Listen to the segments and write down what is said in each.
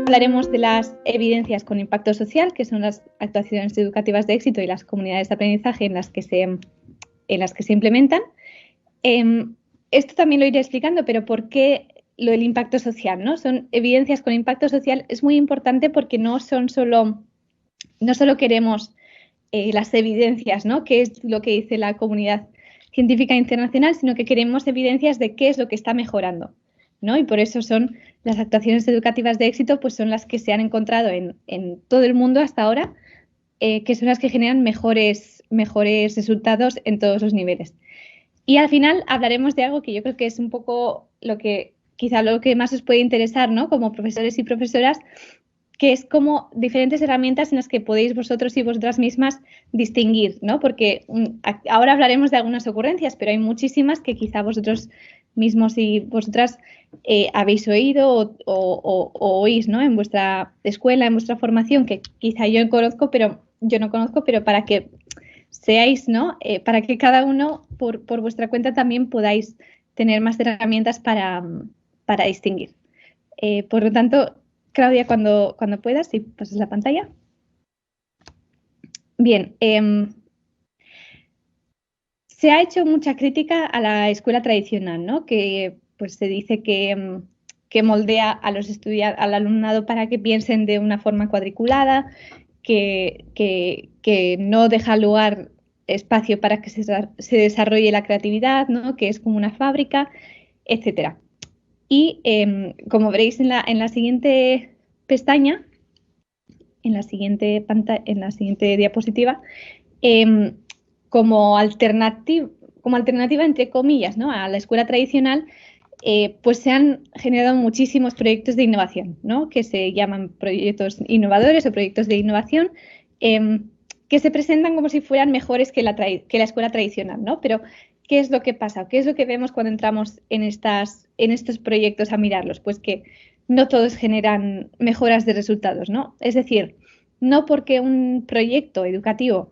hablaremos de las evidencias con impacto social, que son las actuaciones educativas de éxito y las comunidades de aprendizaje en las que se implementan. Esto también lo iré explicando, pero ¿por qué lo del impacto social, ¿no? Son evidencias con impacto social, es muy importante porque no solo queremos las evidencias, ¿no? Que es lo que dice la comunidad científica internacional, sino que queremos evidencias de qué es lo que está mejorando, ¿no? Y por eso son las actuaciones educativas de éxito, pues son las que se han encontrado en todo el mundo hasta ahora, que son las que generan mejores resultados en todos los niveles. Y al final hablaremos de algo que yo creo que es un poco quizá lo que más os puede interesar, ¿no? Como profesores y profesoras, que es como diferentes herramientas en las que podéis vosotros y vosotras mismas distinguir, ¿no? Porque ahora hablaremos de algunas ocurrencias, pero hay muchísimas que quizá vosotros mismos y vosotras habéis oído o oís, ¿no? En vuestra escuela, en vuestra formación, que quizá yo no conozco, pero para que seáis, ¿no? Para que cada uno por vuestra cuenta también podáis tener más herramientas para distinguir. Por lo tanto, Claudia, cuando puedas, si pasas la pantalla. Bien, se ha hecho mucha crítica a la escuela tradicional, ¿no? Que pues se dice que moldea al alumnado para que piensen de una forma cuadriculada, que no deja lugar, espacio para que se desarrolle la creatividad, ¿no? Que es como una fábrica, etcétera. Y como veréis en la siguiente pestaña, en la siguiente diapositiva, como alternativa, entre comillas, ¿no? A la escuela tradicional, pues se han generado muchísimos proyectos de innovación, ¿no? Que se llaman proyectos innovadores o proyectos de innovación, que se presentan como si fueran mejores que la escuela tradicional, ¿no? Pero ¿qué es lo que pasa? ¿Qué es lo que vemos cuando entramos en estos proyectos a mirarlos? Pues que no todos generan mejoras de resultados, ¿no? Es decir, no porque un proyecto educativo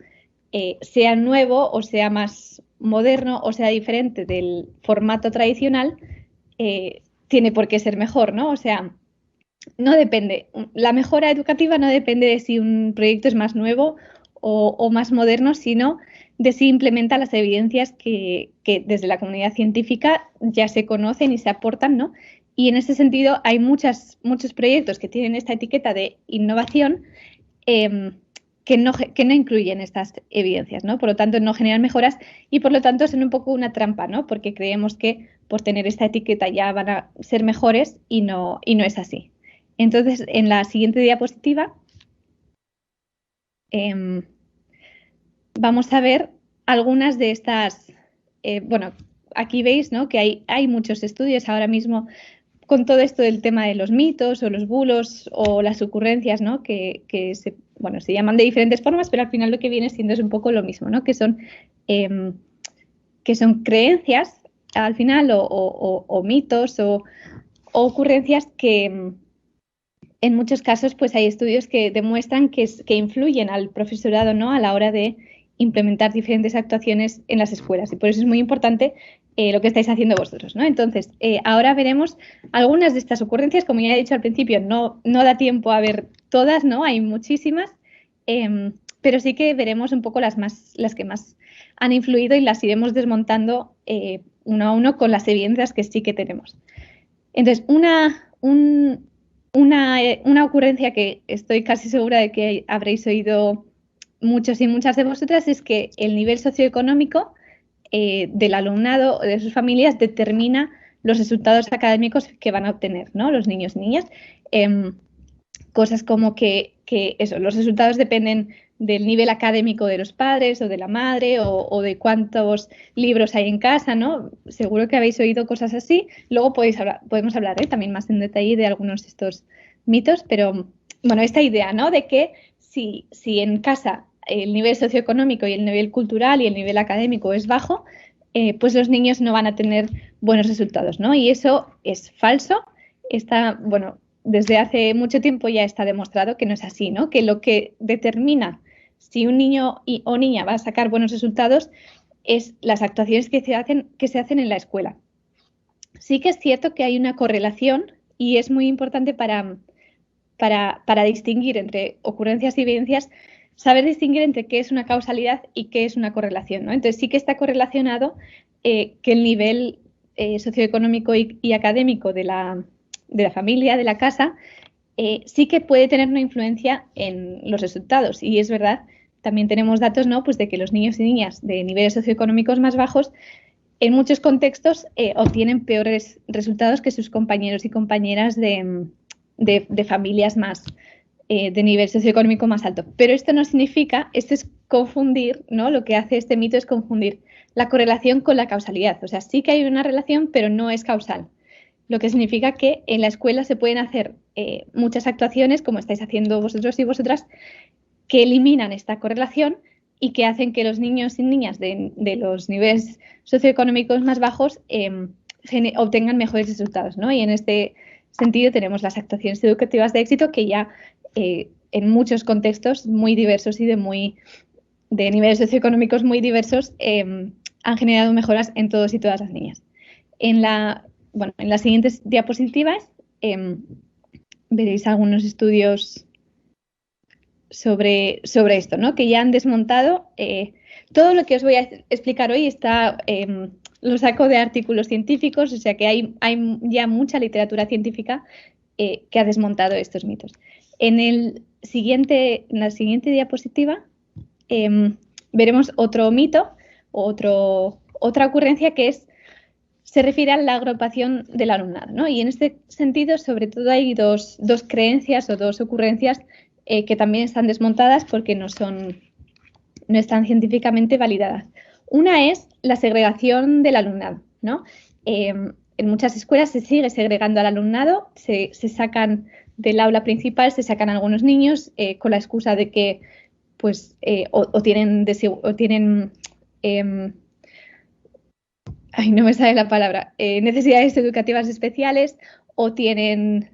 sea nuevo o sea más moderno o sea diferente del formato tradicional, tiene por qué ser mejor, ¿no? O sea, no depende. La mejora educativa no depende de si un proyecto es más nuevo o más moderno, sino de si implementa las evidencias que desde la comunidad científica ya se conocen y se aportan, ¿no? Y en ese sentido hay muchos proyectos que tienen esta etiqueta de innovación que no incluyen estas evidencias, ¿no? Por lo tanto, no generan mejoras y por lo tanto son un poco una trampa, ¿no? Porque creemos que por tener esta etiqueta ya van a ser mejores y no es así. Entonces, en la siguiente diapositiva vamos a ver algunas de estas, bueno, aquí veis, ¿no? Que hay muchos estudios ahora mismo con todo esto del tema de los mitos o los bulos o las ocurrencias, ¿no? Que se llaman de diferentes formas, pero al final lo que viene siendo es un poco lo mismo, ¿no? Que son creencias al final o mitos o ocurrencias que en muchos casos pues hay estudios que demuestran que influyen al profesorado, ¿no? A la hora de implementar diferentes actuaciones en las escuelas y por eso es muy importante lo que estáis haciendo vosotros, ¿no? Entonces, ahora veremos algunas de estas ocurrencias, como ya he dicho al principio, no da tiempo a ver todas, ¿no? Hay muchísimas, pero sí que veremos un poco las que más han influido y las iremos desmontando uno a uno con las evidencias que sí que tenemos. Entonces, una ocurrencia que estoy casi segura de que habréis oído muchos y muchas de vosotras es que el nivel socioeconómico del alumnado o de sus familias determina los resultados académicos que van a obtener, ¿no? Los niños y niñas. Cosas como que los resultados dependen del nivel académico de los padres o de la madre o de cuántos libros hay en casa, ¿no? Seguro que habéis oído cosas así. Luego podemos hablar también más en detalle de algunos de estos mitos, pero bueno, esta idea, ¿no? De que si en casa el nivel socioeconómico y el nivel cultural y el nivel académico es bajo, pues los niños no van a tener buenos resultados, ¿no? Y eso es falso. Desde hace mucho tiempo ya está demostrado que no es así, ¿no? Que lo que determina si un niño o niña va a sacar buenos resultados es las actuaciones que se hacen en la escuela. Sí que es cierto que hay una correlación y es muy importante para para distinguir entre ocurrencias y evidencias, saber distinguir entre qué es una causalidad y qué es una correlación, ¿no? Entonces sí que está correlacionado que el nivel socioeconómico y académico de la familia, de la casa, sí que puede tener una influencia en los resultados. Y es verdad, también tenemos datos, ¿no? Pues de que los niños y niñas de niveles socioeconómicos más bajos en muchos contextos obtienen peores resultados que sus compañeros y compañeras de familias más de nivel socioeconómico más alto. Pero esto no significa, esto es confundir, ¿no? Lo que hace este mito es confundir la correlación con la causalidad. O sea, sí que hay una relación, pero no es causal. Lo que significa que en la escuela se pueden hacer muchas actuaciones, como estáis haciendo vosotros y vosotras, que eliminan esta correlación y que hacen que los niños y niñas de los niveles socioeconómicos más bajos obtengan mejores resultados, ¿no? Y en este sentido tenemos las actuaciones educativas de éxito que ya en muchos contextos muy diversos y de niveles socioeconómicos muy diversos han generado mejoras en todos y todas las niñas. En las siguientes diapositivas veréis algunos estudios sobre esto, ¿no? Que ya han desmontado todo lo que os voy a explicar hoy lo saco de artículos científicos, o sea que hay ya mucha literatura científica que ha desmontado estos mitos. En la siguiente diapositiva veremos otro mito, otra ocurrencia que se refiere a la agrupación del alumnado, ¿no? Y en este sentido, sobre todo, hay dos creencias o dos ocurrencias que también están desmontadas porque no están científicamente validadas. Una es la segregación del alumnado, ¿no? En muchas escuelas se sigue segregando al alumnado, se sacan del aula principal, se sacan algunos niños con la excusa de que pues, no me sale la palabra, necesidades educativas especiales o tienen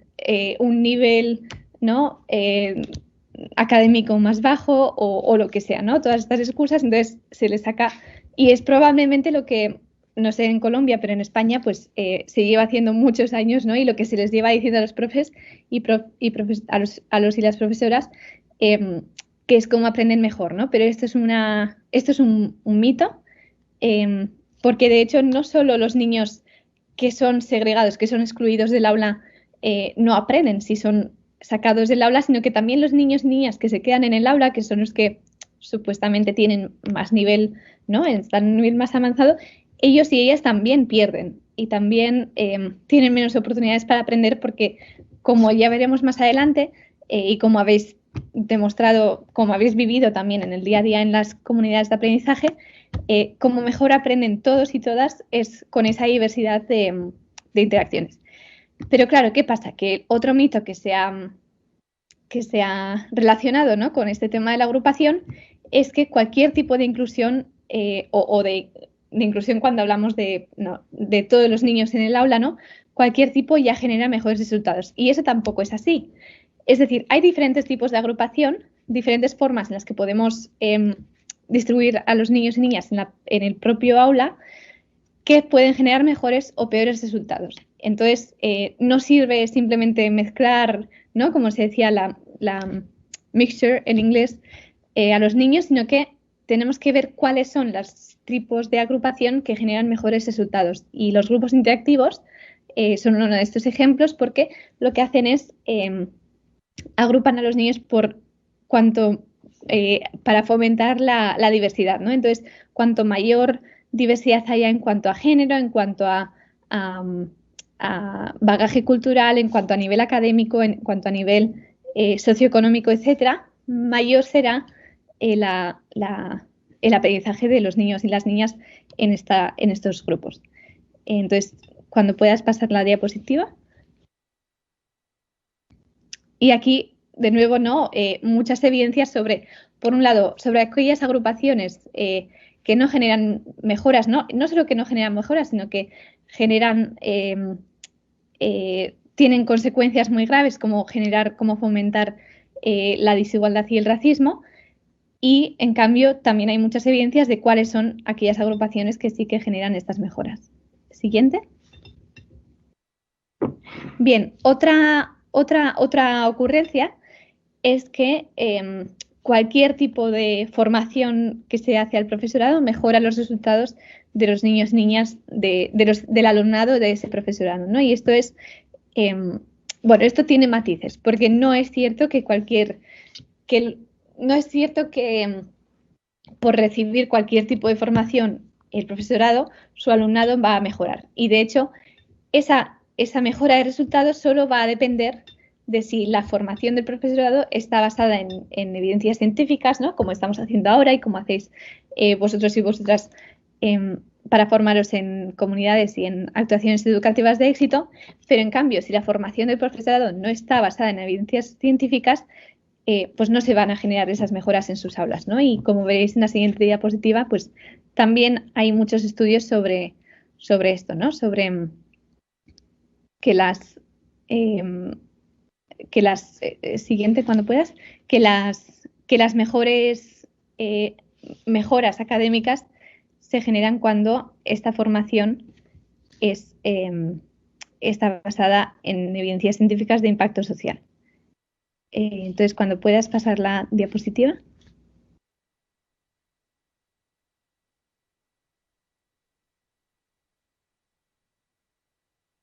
un nivel, ¿no? Académico más bajo o lo que sea, ¿no? Todas estas excusas, entonces se les saca y es probablemente lo que, no sé en Colombia, pero en España pues se lleva haciendo muchos años, ¿no? Y lo que se les lleva diciendo a los profes a los y las profesoras que es cómo aprenden mejor, ¿no? Pero esto es un mito porque de hecho no solo los niños que son segregados, que son excluidos del aula no aprenden si son sacados del aula, sino que también los niños y niñas que se quedan en el aula, que son los que supuestamente tienen más nivel, ¿no? Están en un nivel más avanzado, ellos y ellas también pierden y también tienen menos oportunidades para aprender porque, como ya veremos más adelante y como habéis demostrado, como habéis vivido también en el día a día en las comunidades de aprendizaje, como mejor aprenden todos y todas es con esa diversidad de interacciones. Pero claro, ¿qué pasa? Que otro mito que se ha relacionado, ¿no? Con este tema de la agrupación es que cualquier tipo de inclusión o de inclusión cuando hablamos de todos los niños en el aula, ¿no? Cualquier tipo ya genera mejores resultados. Y eso tampoco es así. Es decir, hay diferentes tipos de agrupación, diferentes formas en las que podemos distribuir a los niños y niñas en el propio aula que pueden generar mejores o peores resultados. Entonces, no sirve simplemente mezclar, ¿no? Como se decía, la mixture en inglés a los niños, sino que tenemos que ver cuáles son los tipos de agrupación que generan mejores resultados. Y los grupos interactivos son uno de estos ejemplos porque lo que hacen es agrupan a los niños para fomentar la diversidad, ¿no? Entonces, cuanto mayor diversidad haya en cuanto a género, en cuanto a bagaje cultural, en cuanto a nivel académico, en cuanto a nivel socioeconómico, etcétera, mayor será el aprendizaje de los niños y las niñas en estos grupos. Entonces, cuando puedas pasar la diapositiva. Y aquí, de nuevo, ¿no? Muchas evidencias por un lado, sobre aquellas agrupaciones que no generan mejoras, no solo que no generan mejoras, sino que tienen consecuencias muy graves como fomentar la desigualdad y el racismo. Y, en cambio, también hay muchas evidencias de cuáles son aquellas agrupaciones que sí que generan estas mejoras. Siguiente. Bien, otra otra ocurrencia es que cualquier tipo de formación que se hace al profesorado mejora los resultados de los niños, niñas, del alumnado de ese profesorado, ¿no? Y esto es, bueno, esto tiene matices, porque no es cierto que por recibir cualquier tipo de formación el profesorado, su alumnado va a mejorar. Y de hecho, esa mejora de resultados solo va a depender de si la formación del profesorado está basada en evidencias científicas, ¿no? Como estamos haciendo ahora y como hacéis vosotros y vosotras para formaros en comunidades y en actuaciones educativas de éxito, pero en cambio, si la formación del profesorado no está basada en evidencias científicas, pues no se van a generar esas mejoras en sus aulas, ¿no? Y como veréis en la siguiente diapositiva, pues también hay muchos estudios sobre esto, ¿no? Sobre que las siguiente cuando puedas, que las mejores mejoras académicas se generan cuando esta formación está basada en evidencias científicas de impacto social. Entonces, cuando puedas pasar la diapositiva.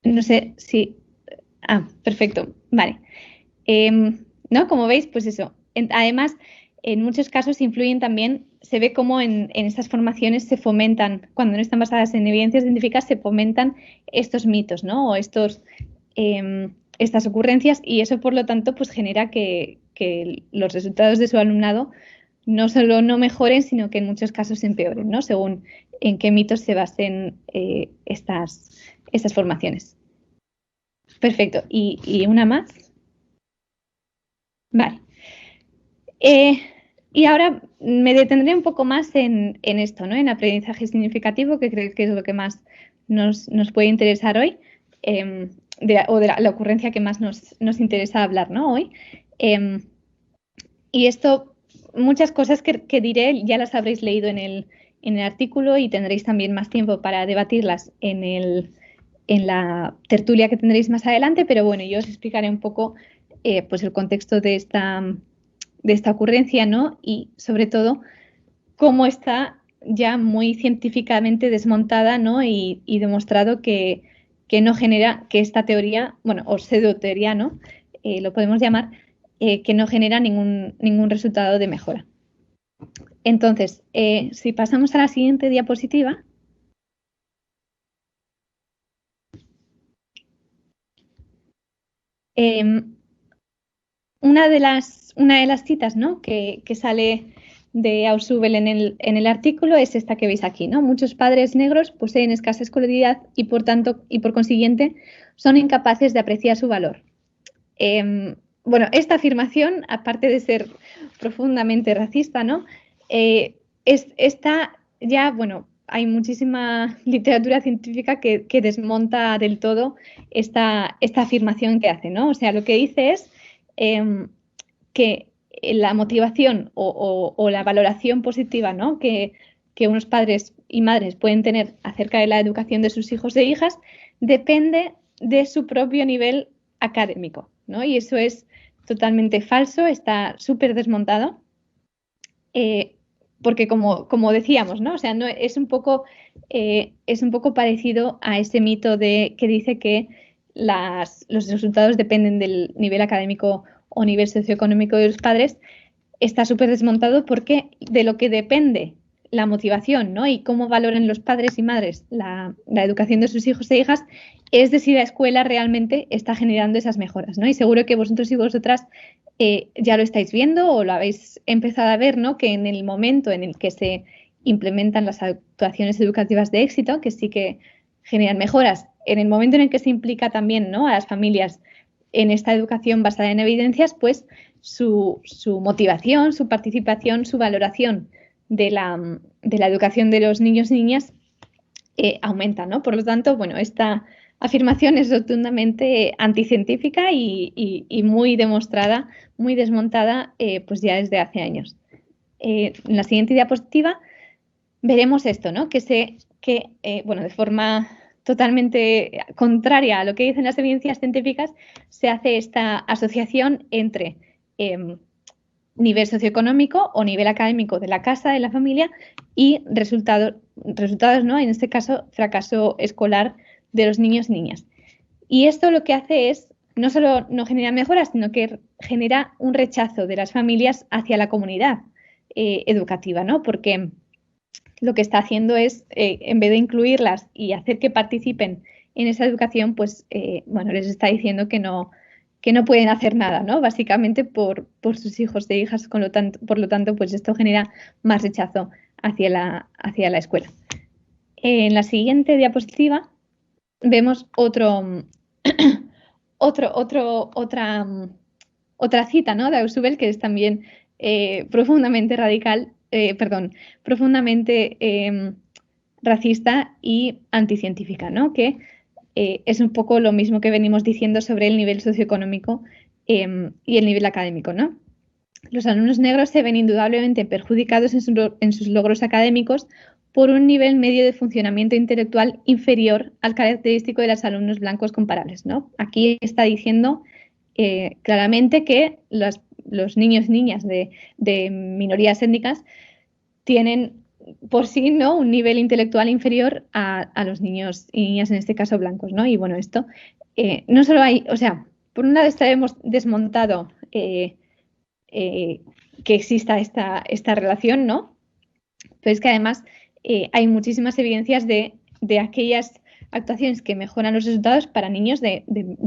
No sé si... Ah, perfecto. Vale. ¿No? Como veis, pues eso. Además, en muchos casos influyen también, se ve cómo en estas formaciones se fomentan, cuando no están basadas en evidencias científicas, se fomentan estos mitos, ¿no? O estas ocurrencias, y eso, por lo tanto, pues genera que los resultados de su alumnado no solo no mejoren, sino que en muchos casos empeoren, ¿no? Según en qué mitos se basen estas formaciones. Perfecto. ¿Y una más? Vale. Y ahora me detendré un poco más en esto, ¿no? En aprendizaje significativo, que creo que es lo que más nos puede interesar hoy, o de la ocurrencia que más nos interesa hablar, ¿no? Hoy. Y esto, muchas cosas que diré ya las habréis leído en el artículo y tendréis también más tiempo para debatirlas en la tertulia que tendréis más adelante, pero bueno, yo os explicaré un poco pues el contexto de esta ocurrencia, ¿no? Y sobre todo cómo está ya muy científicamente desmontada, ¿no? Y demostrado que no genera, que esta teoría, bueno, o pseudoteoría, ¿no? Lo podemos llamar, que no genera ningún resultado de mejora. Entonces, si pasamos a la siguiente diapositiva. Una de las citas, ¿no? que sale de Ausubel en el artículo es esta que veis aquí, ¿no? Muchos padres negros poseen escasa escolaridad y por consiguiente son incapaces de apreciar su valor. Bueno, esta afirmación, aparte de ser profundamente racista, ¿no? Esta ya, bueno, hay muchísima literatura científica que desmonta del todo esta afirmación que hace, ¿no? O sea, lo que dice es que la motivación o la valoración positiva, ¿no? que unos padres y madres pueden tener acerca de la educación de sus hijos e hijas depende de su propio nivel académico, ¿no? Y eso es totalmente falso, está súper desmontado, porque como decíamos, ¿no? O sea, no, es un poco parecido a ese mito que dice que los resultados dependen del nivel académico o nivel socioeconómico de los padres. Está súper desmontado porque de lo que depende la motivación, ¿no? Y cómo valoran los padres y madres la educación de sus hijos e hijas es de si la escuela realmente está generando esas mejoras, ¿no? Y seguro que vosotros y vosotras ya lo estáis viendo o lo habéis empezado a ver, ¿no? Que en el momento en el que se implementan las actuaciones educativas de éxito, que sí que generan mejoras, en el momento en el que se implica también, ¿no? A las familias en esta educación basada en evidencias, pues su motivación, su participación, su valoración de la educación de los niños y niñas aumenta, ¿no? Por lo tanto, bueno, esta afirmación es rotundamente anticientífica y muy demostrada, muy desmontada, pues ya desde hace años. En la siguiente diapositiva veremos esto, ¿no? Bueno, de forma totalmente contraria a lo que dicen las evidencias científicas, se hace esta asociación entre nivel socioeconómico o nivel académico de la casa, de la familia, y resultados, ¿no? En este caso, fracaso escolar de los niños y niñas. Y esto lo que hace es, no solo no genera mejoras, sino que genera un rechazo de las familias hacia la comunidad educativa, ¿no? Porque lo que está haciendo es, en vez de incluirlas y hacer que participen en esa educación, pues, bueno, les está diciendo que no pueden hacer nada, ¿no? Básicamente por sus hijos e hijas, por lo tanto, pues esto genera más rechazo hacia la escuela. En la siguiente diapositiva vemos otra cita, ¿no? De Ausubel, que es también profundamente profundamente racista y anticientífica, ¿no? Que es un poco lo mismo que venimos diciendo sobre el nivel socioeconómico y el nivel académico, ¿no? Los alumnos negros se ven indudablemente perjudicados en sus logros académicos por un nivel medio de funcionamiento intelectual inferior al característico de los alumnos blancos comparables, ¿no? Aquí está diciendo claramente que los niños y niñas de minorías étnicas tienen por sí, ¿no?, un nivel intelectual inferior a los niños y niñas, en este caso blancos, ¿no? Y bueno, esto no solo hay, o sea, por un lado hemos desmontado que exista esta relación, ¿no? Pero es que además hay muchísimas evidencias de aquellas actuaciones que mejoran los resultados para niños de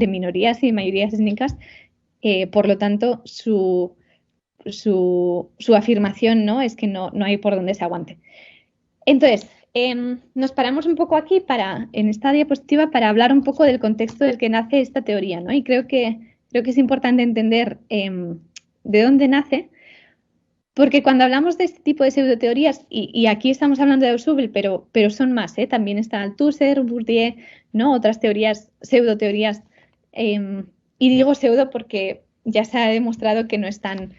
minorías y mayorías étnicas. Por lo tanto, su afirmación, ¿no?, es que no hay por dónde se aguante. Entonces, nos paramos un poco aquí en esta diapositiva para hablar un poco del contexto del que nace esta teoría, ¿no? Y creo que es importante entender de dónde nace, porque cuando hablamos de este tipo de pseudoteorías, y aquí estamos hablando de Ausubel, pero son más, también está Althusser, Bourdieu, ¿no?, otras teorías, pseudoteorías, y digo pseudo porque ya se ha demostrado que no están,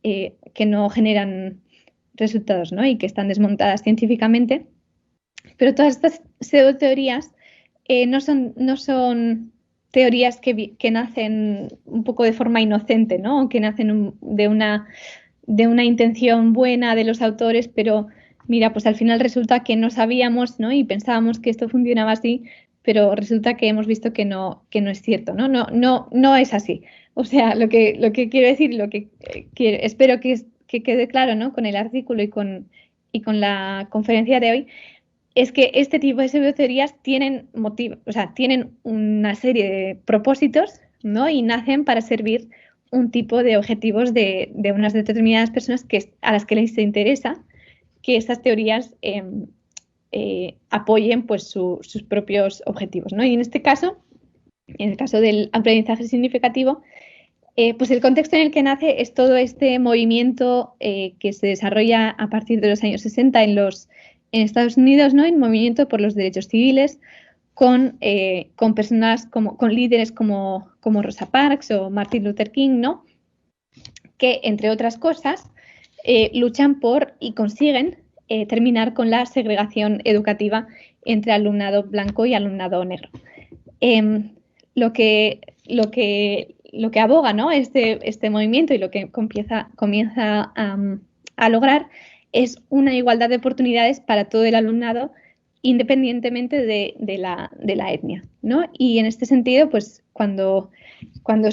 que no generan resultados, ¿no?, y que están desmontadas científicamente. Pero todas estas pseudoteorías no son teorías que nacen un poco de forma inocente, ¿no?, que nacen de una intención buena de los autores, pero mira, pues al final resulta que no sabíamos, ¿no?, y pensábamos que esto funcionaba así, pero resulta que hemos visto que no es cierto, ¿no? No es así. O sea, lo que quiero decir, lo que espero que quede claro, ¿no?, con el artículo y con la conferencia de hoy, es que este tipo de pseudoteorías tienen tienen una serie de propósitos, ¿no?, y nacen para servir un tipo de objetivos de unas determinadas personas a las que les interesa que estas teorías apoyen, pues, sus propios objetivos, ¿no? Y en este caso, en el caso del aprendizaje significativo, pues el contexto en el que nace es todo este movimiento que se desarrolla a partir de los años 60 en Estados Unidos, ¿no?, el movimiento por los derechos civiles, con personas con líderes como Rosa Parks o Martin Luther King, ¿no?, que, entre otras cosas, luchan por y consiguen terminar con la segregación educativa entre alumnado blanco y alumnado negro. Lo que aboga, ¿no?, este movimiento, y lo que comienza a lograr, es una igualdad de oportunidades para todo el alumnado, independientemente de la etnia, ¿no? Y en este sentido, pues cuando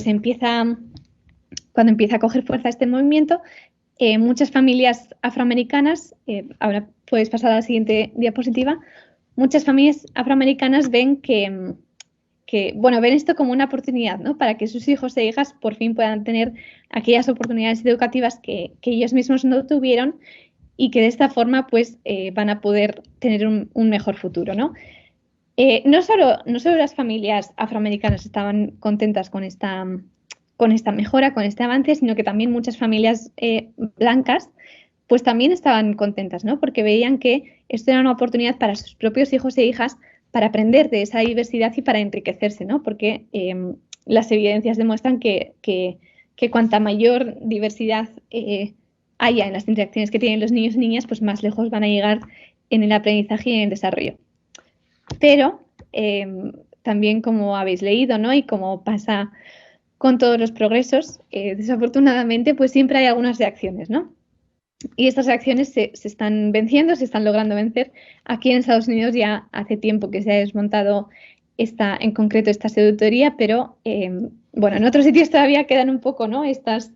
empieza a coger fuerza este movimiento, muchas familias afroamericanas, ahora puedes pasar a la siguiente diapositiva, muchas familias afroamericanas ven ven esto como una oportunidad, ¿no?, para que sus hijos e hijas por fin puedan tener aquellas oportunidades educativas que ellos mismos no tuvieron, y que de esta forma, pues, van a poder tener un mejor futuro, ¿no? No solo las familias afroamericanas estaban contentas con esta mejora, con este avance, sino que también muchas familias blancas, pues también estaban contentas, ¿no?, porque veían que esto era una oportunidad para sus propios hijos e hijas para aprender de esa diversidad y para enriquecerse, ¿no?, porque las evidencias demuestran que cuanta mayor diversidad haya en las interacciones que tienen los niños y niñas, pues más lejos van a llegar en el aprendizaje y en el desarrollo. Pero también como habéis leído, ¿no? Y como pasa con todos los progresos, desafortunadamente, pues siempre hay algunas reacciones, ¿no? Y estas reacciones se están venciendo, se están logrando vencer. Aquí en Estados Unidos ya hace tiempo que se ha desmontado en concreto esta seductoría, pero bueno, en otros sitios todavía quedan un poco, ¿no? Estas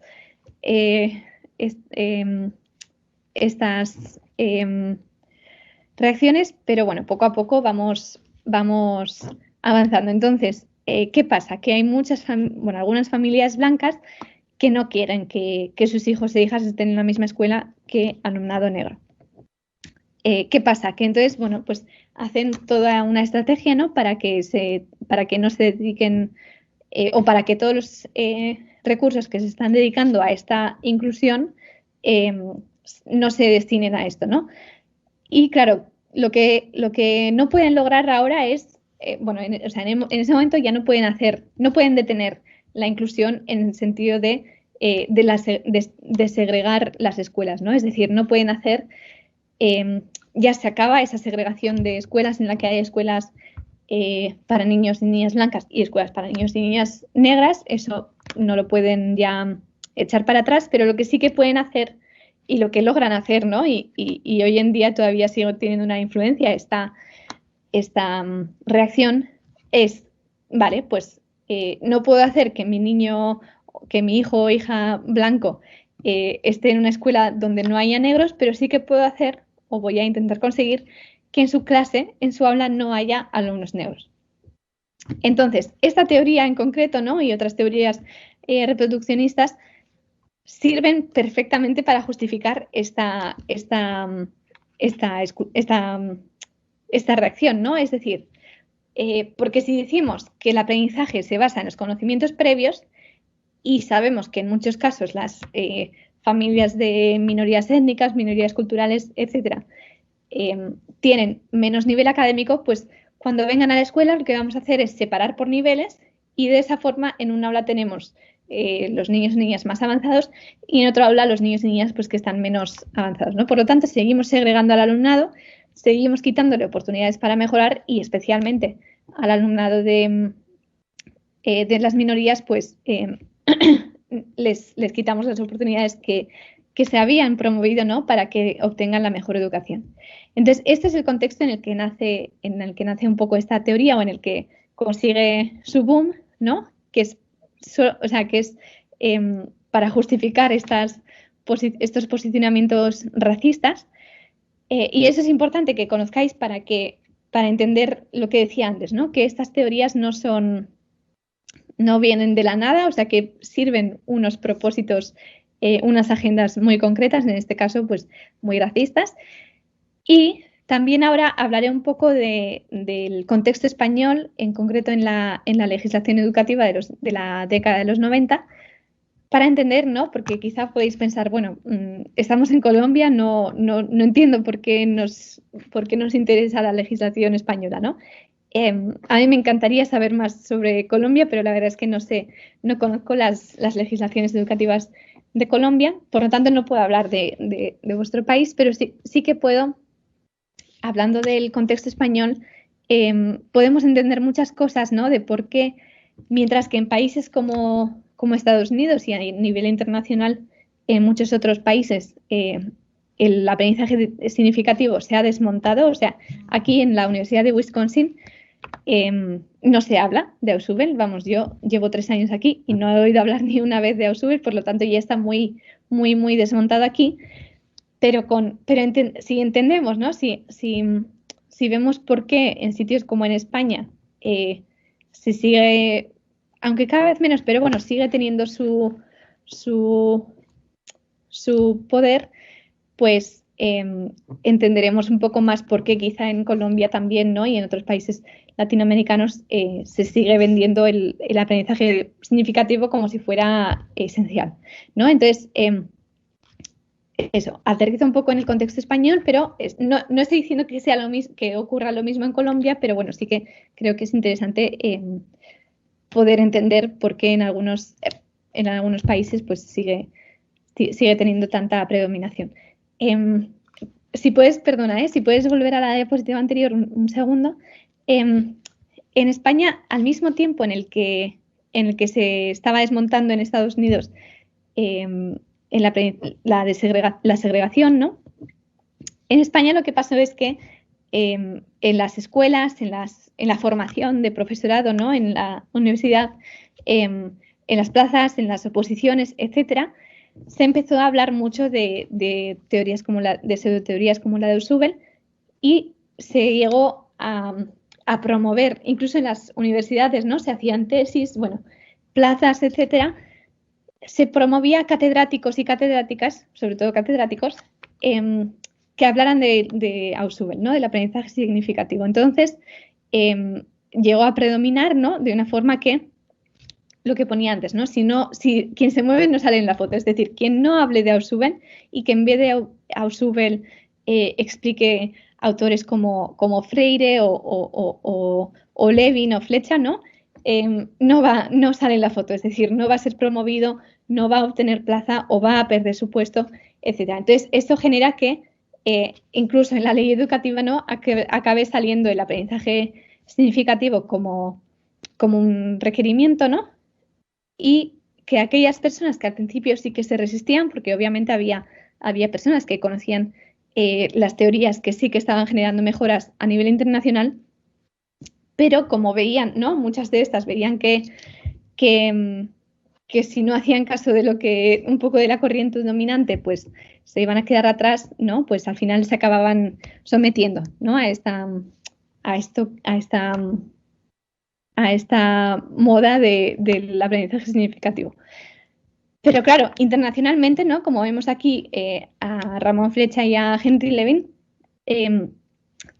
reacciones, pero bueno, poco a poco vamos avanzando. Entonces, ¿qué pasa? Que hay algunas familias blancas que no quieren que sus hijos e hijas estén en la misma escuela que alumnado negro. ¿Qué pasa? Que entonces, bueno, pues hacen toda una estrategia, ¿no? Para que no se dediquen o para que todos los recursos que se están dedicando a esta inclusión no se destinen a esto, ¿no? Y claro, lo que no pueden lograr ahora es, en ese momento ya no pueden detener la inclusión en el sentido de segregar las escuelas, ¿no? Es decir, no pueden hacer, ya se acaba esa segregación de escuelas en la que hay escuelas para niños y niñas blancas y escuelas para niños y niñas negras, eso no lo pueden ya echar para atrás, pero lo que sí que pueden hacer y lo que logran hacer, ¿no? Y hoy en día todavía sigue teniendo una influencia esta reacción es, vale, pues no puedo hacer que mi hijo o hija blanco esté en una escuela donde no haya negros, pero sí que puedo hacer, o voy a intentar conseguir, que en su clase, en su aula, no haya alumnos negros. Entonces, esta teoría en concreto, ¿no? Y otras teorías reproduccionistas sirven perfectamente para justificar esta reacción, ¿no? Es decir, porque si decimos que el aprendizaje se basa en los conocimientos previos y sabemos que en muchos casos las familias de minorías étnicas, minorías culturales, etcétera, tienen menos nivel académico, pues cuando vengan a la escuela lo que vamos a hacer es separar por niveles y de esa forma en un aula tenemos los niños y niñas más avanzados y en otro aula los niños y niñas pues que están menos avanzados, ¿no? Por lo tanto, seguimos segregando al alumnado, seguimos quitándole oportunidades para mejorar y especialmente al alumnado de las minorías, pues les quitamos las oportunidades que se habían promovido, ¿no? Para que obtengan la mejor educación. Entonces, este es el contexto en el que nace un poco esta teoría o en el que consigue su boom, ¿no? Que es para justificar estos posicionamientos racistas. Y eso es importante que conozcáis para entender lo que decía antes, ¿no? Que estas teorías no vienen de la nada, o sea que sirven unos propósitos, unas agendas muy concretas, en este caso pues muy racistas. Y también ahora hablaré un poco del contexto español, en concreto en la legislación educativa de la década de los 90, para entender, ¿no? Porque quizá podéis pensar, bueno, estamos en Colombia, no entiendo por qué nos interesa la legislación española, ¿no? A mí me encantaría saber más sobre Colombia, pero la verdad es que no conozco las legislaciones educativas de Colombia, por lo tanto no puedo hablar de vuestro país, pero sí que puedo, hablando del contexto español, podemos entender muchas cosas, ¿no? De por qué, mientras que en países como Estados Unidos y a nivel internacional, en muchos otros países, el aprendizaje significativo se ha desmontado, o sea, aquí en la Universidad de Wisconsin no se habla de Ausubel, vamos, yo llevo 3 años aquí y no he oído hablar ni una vez de Ausubel, por lo tanto ya está muy, muy, muy desmontado aquí, pero si entendemos, ¿no? Si vemos por qué en sitios como en España se sigue, aunque cada vez menos, pero bueno, sigue teniendo su poder, pues entenderemos un poco más por qué quizá en Colombia también, ¿no? Y en otros países latinoamericanos se sigue vendiendo el aprendizaje significativo como si fuera esencial, ¿no? Entonces, eso, aterriza un poco en el contexto español, pero no estoy diciendo que sea que ocurra lo mismo en Colombia, pero bueno, sí que creo que es interesante poder entender por qué en algunos países pues sigue teniendo tanta predominación. Si puedes volver a la diapositiva anterior un segundo. en España, al mismo tiempo en el que se estaba desmontando en Estados Unidos en la segregación, ¿no? En España lo que pasó es que en las escuelas, en la formación de profesorado, ¿no? En la universidad, en las plazas, en las oposiciones, etcétera, se empezó a hablar mucho de teorías de pseudoteorías como la de Ausubel, y se llegó a promover, incluso en las universidades, ¿no? Se hacían tesis, bueno, plazas, etcétera. Se promovía catedráticos y catedráticas, sobre todo catedráticos, que hablaran de Ausubel, ¿no? Del aprendizaje significativo. Entonces, llegó a predominar, ¿no? De una forma que, lo que ponía antes, ¿no? Si quien se mueve no sale en la foto, es decir, quien no hable de Ausubel y que en vez de Ausubel explique autores como Freire o Levin o Flecha, ¿no? No sale en la foto, es decir, no va a ser promovido, no va a obtener plaza o va a perder su puesto, etc. Entonces, esto genera que incluso en la ley educativa, ¿no? acabe saliendo el aprendizaje significativo como un requerimiento, ¿no? Y que aquellas personas que al principio sí que se resistían, porque obviamente había personas que conocían las teorías que sí que estaban generando mejoras a nivel internacional, pero como veían, ¿no? Muchas de estas veían que si no hacían caso de lo que un poco de la corriente dominante, pues se iban a quedar atrás, ¿no? Pues al final se acababan sometiendo, ¿no? a esta moda del aprendizaje significativo. Pero claro, internacionalmente, ¿no? Como vemos aquí a Ramón Flecha y a Henry Levin,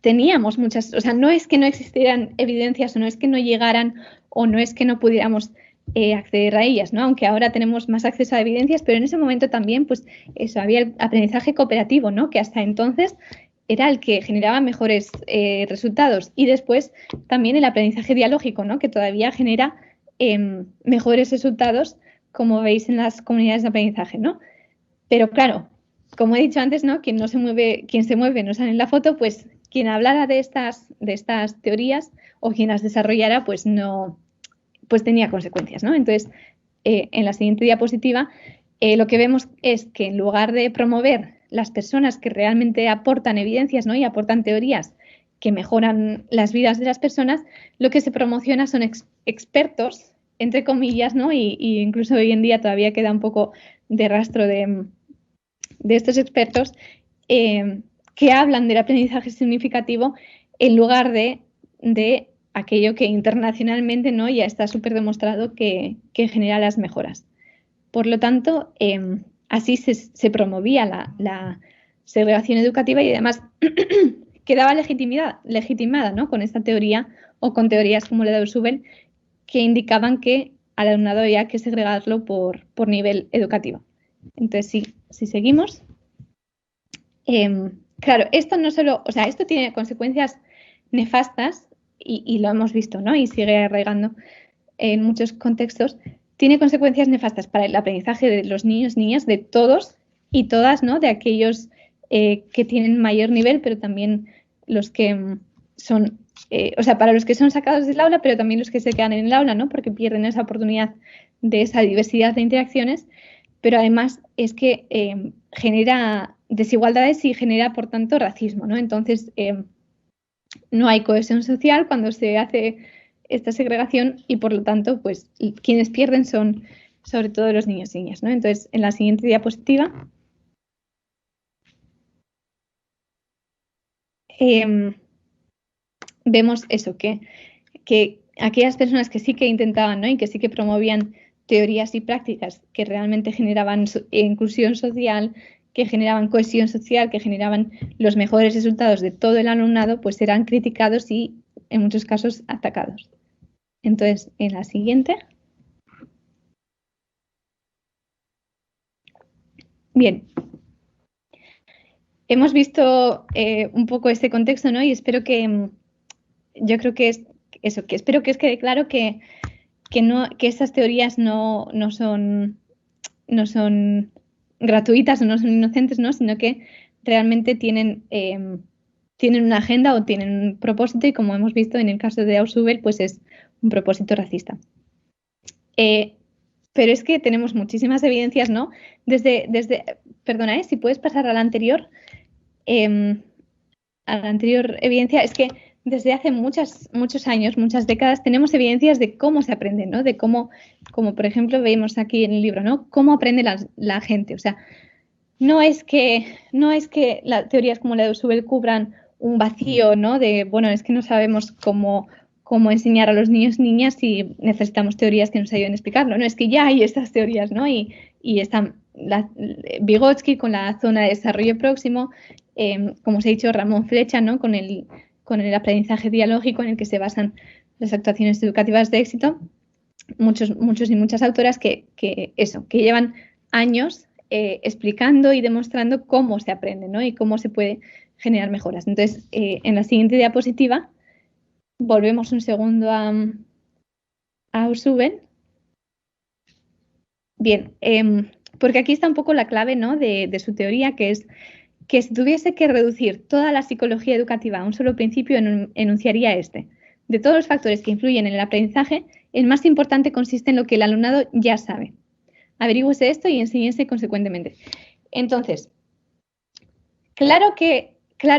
teníamos muchas, o sea, no es que no existieran evidencias o no es que no llegaran o no es que no pudiéramos acceder a ellas, ¿no? Aunque ahora tenemos más acceso a evidencias, pero en ese momento también, pues eso, había el aprendizaje cooperativo, ¿no? Que hasta entonces era el que generaba mejores resultados, y después también el aprendizaje dialógico, ¿no? Que todavía genera mejores resultados, como veis en las comunidades de aprendizaje, ¿no? Pero claro, como he dicho antes, ¿no? Quien se mueve no sale en la foto, pues quien hablara de estas teorías o quien las desarrollara, pues no, pues tenía consecuencias, ¿no? Entonces, en la siguiente diapositiva, lo que vemos es que en lugar de promover las personas que realmente aportan evidencias, ¿no? Y aportan teorías que mejoran las vidas de las personas, lo que se promociona son expertos, entre comillas, ¿no? Y incluso hoy en día todavía queda un poco de rastro de estos expertos que hablan del aprendizaje significativo en lugar de aquello que internacionalmente, ¿no? Ya está súper demostrado que genera las mejoras. Por lo tanto, así se promovía la segregación educativa, y además quedaba legitimada, ¿no? Con esta teoría o con teorías como la de Ausubel, que indicaban que al alumnado había que segregarlo por nivel educativo. Entonces, si seguimos. Claro, esto no solo, o sea, esto tiene consecuencias nefastas y lo hemos visto, ¿no? Y sigue arraigando en muchos contextos. Tiene consecuencias nefastas para el aprendizaje de los niños, niñas, de todos y todas, ¿no? De aquellos que tienen mayor nivel, pero también los que son, o sea, para los que son sacados del aula, pero también los que se quedan en el aula, ¿no? Porque pierden esa oportunidad de esa diversidad de interacciones, pero además es que genera desigualdades y genera, por tanto, racismo, ¿no? Entonces, no hay cohesión social cuando se hace esta segregación y, por lo tanto, pues quienes pierden son sobre todo los niños y niñas, ¿no? Entonces, en la siguiente diapositiva vemos eso, que aquellas personas que sí que intentaban, ¿no? Y que sí que promovían teorías y prácticas que realmente generaban inclusión social, que generaban cohesión social, que generaban los mejores resultados de todo el alumnado, pues eran criticados y en muchos casos atacados. Entonces, en la siguiente. Bien. Hemos visto un poco este contexto, ¿no? Y espero que, yo creo que es eso, que espero que os quede claro que esas teorías no son gratuitas o no son inocentes, ¿no? Sino que realmente tienen tienen una agenda o tienen un propósito y, como hemos visto en el caso de Ausubel, pues es un propósito racista. Pero es que tenemos muchísimas evidencias, ¿no? Perdona, si puedes pasar a la anterior evidencia, es que desde hace muchos años, muchas décadas, tenemos evidencias de cómo se aprende, ¿no? De cómo, como por ejemplo vemos aquí en el libro, ¿no? Cómo aprende la gente. O sea, no es que las teorías como la de Ausubel cubran un vacío, ¿no? De, bueno, es que no sabemos cómo enseñar a los niños y niñas y necesitamos teorías que nos ayuden a explicarlo. No, es que ya hay estas teorías, ¿no? Y están Vygotsky con la zona de desarrollo próximo, como os he dicho, Ramón Flecha, ¿no? Con el aprendizaje dialógico en el que se basan las actuaciones educativas de éxito. Muchos y muchas autoras que llevan años explicando y demostrando cómo se aprende, ¿no? Y cómo se puede generar mejoras. Entonces, en la siguiente diapositiva, volvemos un segundo a Ausubel. Bien, porque aquí está un poco la clave, ¿no? de su teoría, que es que si tuviese que reducir toda la psicología educativa a un solo principio, enunciaría este. De todos los factores que influyen en el aprendizaje, el más importante consiste en lo que el alumnado ya sabe. Averígüese esto y enséñese consecuentemente. Entonces, claro que el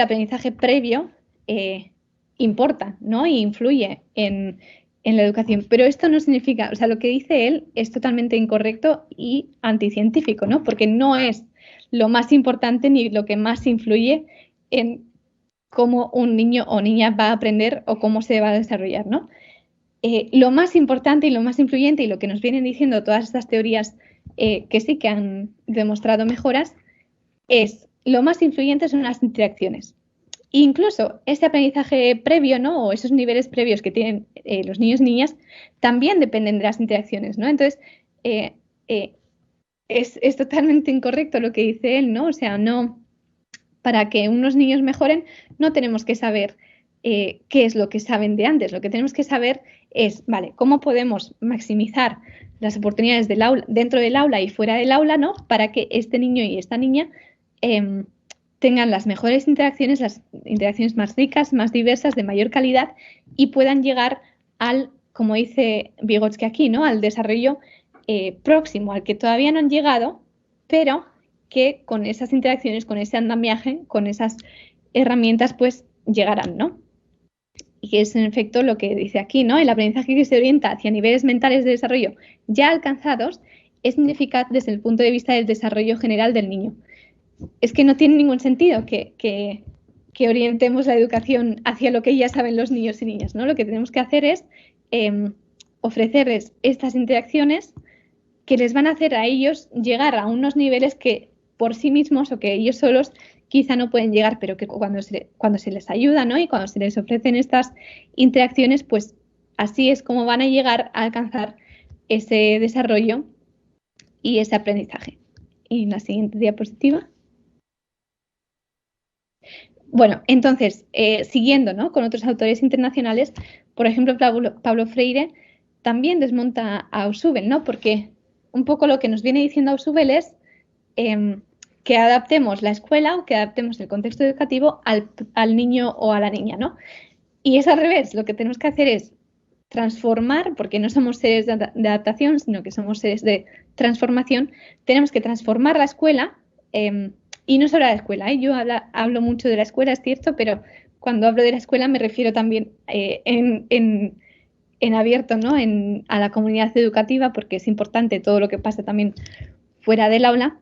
aprendizaje previo importa, ¿no? Y influye en la educación, pero esto no significa, o sea, lo que dice él es totalmente incorrecto y anticientífico, ¿no? Porque no es lo más importante ni lo que más influye en cómo un niño o niña va a aprender o cómo se va a desarrollar, ¿no? Lo más importante y lo más influyente y lo que nos vienen diciendo todas estas teorías que sí que han demostrado mejoras lo más influyente son las interacciones. Incluso ese aprendizaje previo, ¿no? O esos niveles previos que tienen los niños y niñas también dependen de las interacciones, ¿no? Entonces, es totalmente incorrecto lo que dice él, ¿no? O sea, no, para que unos niños mejoren no tenemos que saber qué es lo que saben de antes. Lo que tenemos que saber es, vale, cómo podemos maximizar las oportunidades dentro del aula y fuera del aula, ¿no? Para que este niño y esta niña tengan las mejores interacciones, las interacciones más ricas, más diversas, de mayor calidad y puedan llegar al, como dice Vygotsky aquí, ¿no? Al desarrollo próximo, al que todavía no han llegado, pero que con esas interacciones, con ese andamiaje, con esas herramientas, pues llegarán, ¿no? Y que es en efecto lo que dice aquí, ¿no? El aprendizaje que se orienta hacia niveles mentales de desarrollo ya alcanzados es ineficaz desde el punto de vista del desarrollo general del niño. Es que no tiene ningún sentido que orientemos la educación hacia lo que ya saben los niños y niñas, ¿no? Lo que tenemos que hacer es ofrecerles estas interacciones que les van a hacer a ellos llegar a unos niveles que por sí mismos o que ellos solos quizá no pueden llegar, pero que cuando se les ayuda, ¿no? Y cuando se les ofrecen estas interacciones, pues así es como van a llegar a alcanzar ese desarrollo y ese aprendizaje. Y en la siguiente diapositiva. Bueno, entonces, siguiendo, ¿no? Con otros autores internacionales, por ejemplo, Pablo Freire también desmonta a Ausubel, ¿no? Porque un poco lo que nos viene diciendo Ausubel es que adaptemos la escuela o que adaptemos el contexto educativo al niño o a la niña, ¿no? Y es al revés, lo que tenemos que hacer es transformar, porque no somos seres de adaptación, sino que somos seres de transformación, tenemos que transformar la escuela, y no solo la escuela, yo hablo mucho de la escuela, es cierto, pero cuando hablo de la escuela me refiero también en abierto, ¿no? A la comunidad educativa, porque es importante todo lo que pasa también fuera del aula.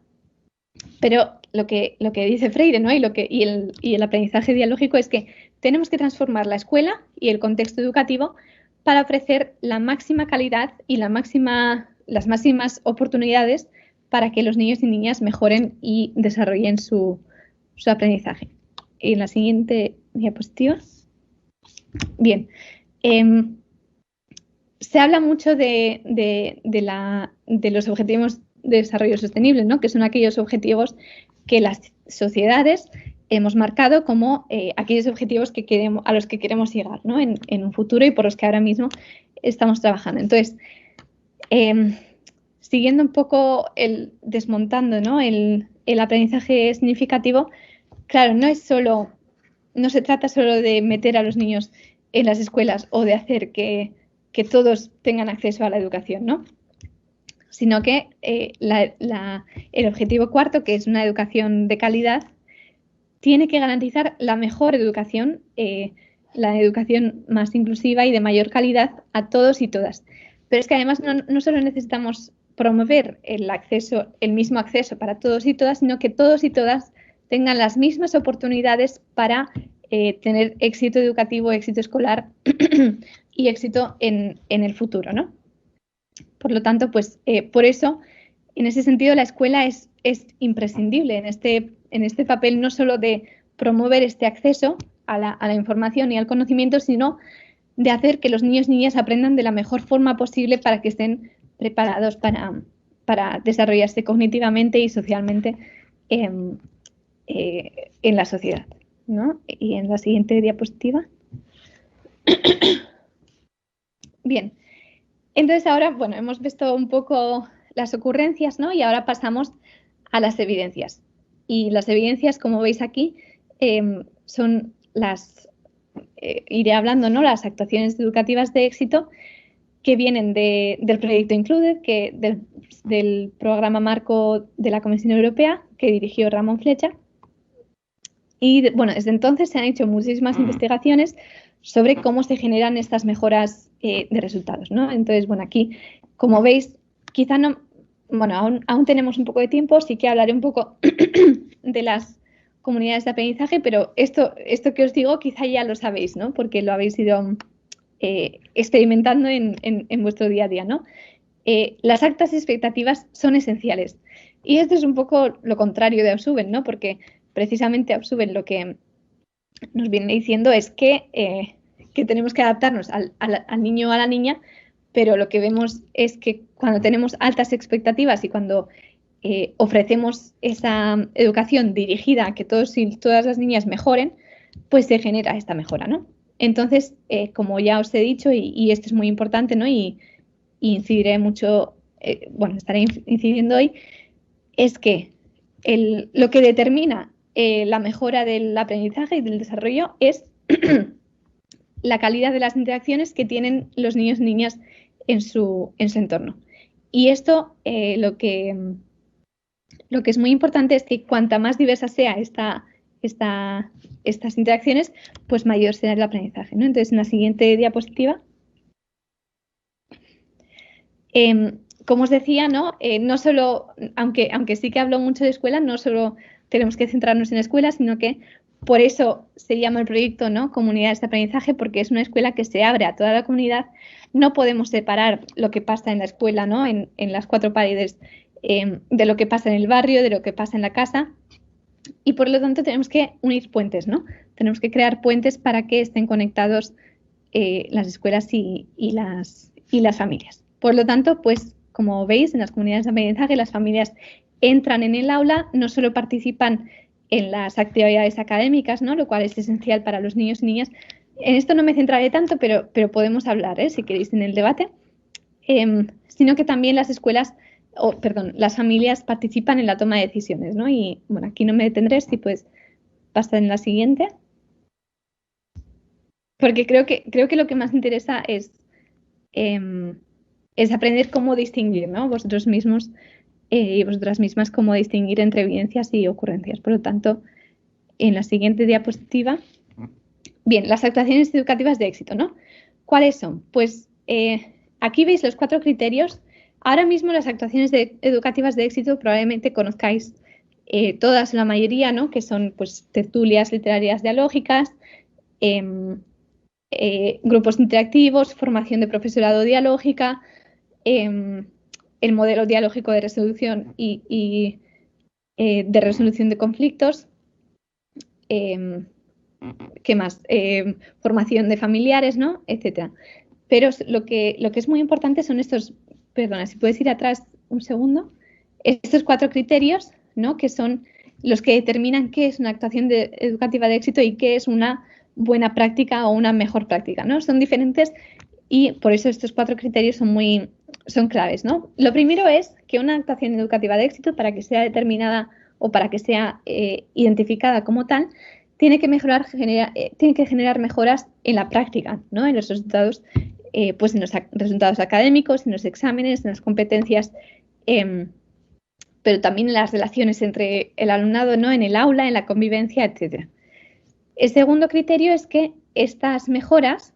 Pero lo que dice Freire, ¿no? y el aprendizaje dialógico es que tenemos que transformar la escuela y el contexto educativo para ofrecer la máxima calidad y las máximas oportunidades para que los niños y niñas mejoren y desarrollen su aprendizaje. En la siguiente diapositiva. Bien. Se habla mucho de los objetivos de desarrollo sostenible, ¿no? Que son aquellos objetivos que las sociedades hemos marcado como aquellos objetivos a los que queremos llegar, ¿no? en un futuro y por los que ahora mismo estamos trabajando. Entonces, siguiendo un poco desmontando, ¿no? el aprendizaje significativo, claro, no se trata solo de meter a los niños en las escuelas o de hacer que todos tengan acceso a la educación, ¿no? Sino que el objetivo cuarto, que es una educación de calidad, tiene que garantizar la mejor educación, la educación más inclusiva y de mayor calidad a todos y todas. Pero es que además no solo necesitamos promover el mismo acceso para todos y todas, sino que todos y todas tengan las mismas oportunidades para tener éxito educativo, éxito escolar y éxito en el futuro, ¿no? Por lo tanto, pues por eso, en ese sentido, la escuela es imprescindible en este papel, no solo de promover este acceso a la información y al conocimiento, sino de hacer que los niños y niñas aprendan de la mejor forma posible para que estén preparados para desarrollarse cognitivamente y socialmente en la sociedad, ¿no? Y en la siguiente diapositiva. Bien, entonces ahora, bueno, hemos visto un poco las ocurrencias, ¿no? Y ahora pasamos a las evidencias. Y las evidencias, como veis aquí, son iré hablando, ¿no? Las actuaciones educativas de éxito que vienen del proyecto Included, del programa marco de la Comisión Europea que dirigió Ramón Flecha. Y bueno, desde entonces se han hecho muchísimas investigaciones sobre cómo se generan estas mejoras de resultados, ¿no? Entonces, bueno, aquí, como veis, quizá no, bueno, aún tenemos un poco de tiempo, sí que hablaré un poco de las comunidades de aprendizaje, pero esto que os digo quizá ya lo sabéis, ¿no? Porque lo habéis ido experimentando en vuestro día a día, ¿no? Las altas expectativas son esenciales. Y esto es un poco lo contrario de Absuben, ¿no? Porque precisamente Absuben lo que nos viene diciendo es que tenemos que adaptarnos al niño o a la niña, pero lo que vemos es que cuando tenemos altas expectativas y cuando ofrecemos esa educación dirigida a que todos y todas las niñas mejoren, pues se genera esta mejora, ¿no? Entonces, como ya os he dicho, y esto es muy importante, ¿no? Y incidiré mucho, bueno, estaré incidiendo hoy, es que lo que determina la mejora del aprendizaje y del desarrollo es la calidad de las interacciones que tienen los niños y niñas en su entorno. Y esto lo que es muy importante es que cuanta más diversa sea estas interacciones, pues mayor será el aprendizaje, ¿no? Entonces, en la siguiente diapositiva, como os decía, ¿no? No solo, aunque sí que hablo mucho de escuela, no solo tenemos que centrarnos en escuela, sino que por eso se llama el proyecto, ¿no? Comunidades de aprendizaje, porque es una escuela que se abre a toda la comunidad. No podemos separar lo que pasa en la escuela, ¿no? En las cuatro paredes, de lo que pasa en el barrio, de lo que pasa en la casa. Y por lo tanto tenemos que unir puentes, ¿no? Tenemos que crear puentes para que estén conectados las escuelas y las familias. Por lo tanto, pues como veis, en las comunidades de aprendizaje las familias entran en el aula, no solo participan en las actividades académicas, ¿no? Lo cual es esencial para los niños y niñas. En esto no me centraré tanto, pero podemos hablar, si queréis, en el debate, sino que también las familias participan en la toma de decisiones, ¿no? Y bueno, aquí no me detendré, si pues pasar en la siguiente. Porque creo que lo que más interesa es aprender cómo distinguir, ¿no? Vosotros mismos y vosotras mismas cómo distinguir entre evidencias y ocurrencias. Por lo tanto, en la siguiente diapositiva. Bien, las actuaciones educativas de éxito, ¿no? ¿Cuáles son? Pues aquí veis los 4 criterios. Ahora mismo las actuaciones educativas de éxito probablemente conozcáis todas, la mayoría, ¿no? Que son pues tertulias literarias dialógicas, grupos interactivos, formación de profesorado dialógica, el modelo dialógico de resolución y de resolución de conflictos. ¿Qué más? Formación de familiares, ¿no? Etcétera. Pero lo que es muy importante son estos, perdona, si puedes ir atrás un segundo, estos 4 criterios, ¿no? Que son los que determinan qué es una actuación educativa de éxito y qué es una buena práctica o una mejor práctica, ¿no? Son diferentes y por eso estos 4 criterios son claves, ¿no? Lo primero es que una actuación educativa de éxito, para que sea determinada o para que sea identificada como tal, tiene que generar mejoras en la práctica, ¿no? En los resultados, pues en los resultados académicos, en los exámenes, en las competencias, pero también en las relaciones entre el alumnado, ¿no? En el aula, en la convivencia, etc. El segundo criterio es que estas mejoras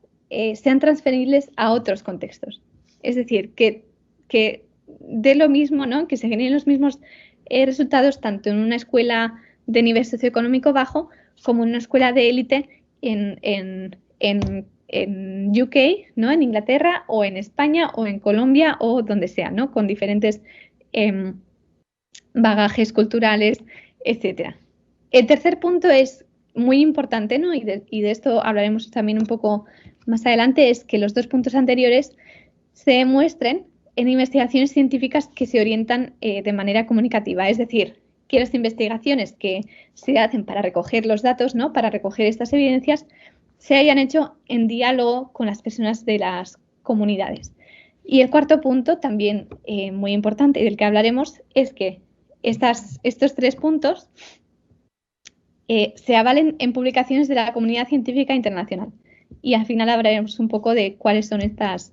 sean transferibles a otros contextos. Es decir, que dé lo mismo, ¿no? Que se generen los mismos resultados tanto en una escuela de nivel socioeconómico bajo como en una escuela de élite en UK, ¿no? En Inglaterra o en España o en Colombia o donde sea, ¿no? Con diferentes bagajes culturales, etc. El tercer punto es muy importante, ¿no? Y de esto hablaremos también un poco más adelante, es que los dos puntos anteriores se demuestren en investigaciones científicas que se orientan de manera comunicativa, es decir, que las investigaciones que se hacen para recoger los datos, ¿no? Para recoger estas evidencias, se hayan hecho en diálogo con las personas de las comunidades. Y el cuarto punto, también muy importante y del que hablaremos, es que estos tres puntos se avalen en publicaciones de la comunidad científica internacional. Y al final hablaremos un poco de cuáles son estas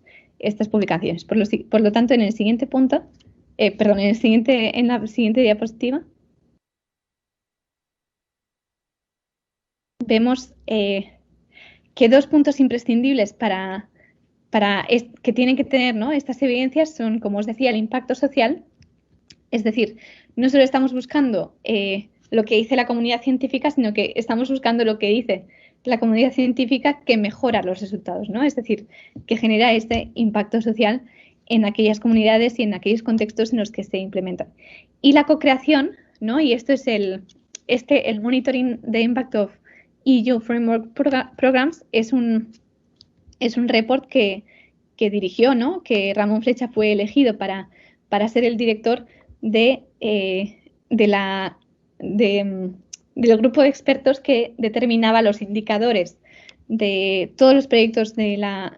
publicaciones. Por lo tanto, en el siguiente punto, en la siguiente diapositiva, vemos que dos puntos imprescindibles que tienen que tener, ¿no? Estas evidencias son, como os decía, el impacto social. Es decir, no solo estamos buscando lo que dice la comunidad científica, sino que estamos buscando lo que dice la comunidad científica que mejora los resultados, ¿no? Es decir, que genera este impacto social en aquellas comunidades y en aquellos contextos en los que se implementan. Y la co-creación, ¿no? Y esto es el Monitoring the Impact of EU Framework Programs, es un report que dirigió, ¿no? Que Ramón Flecha fue elegido para ser el director del grupo de expertos que determinaba los indicadores de todos los proyectos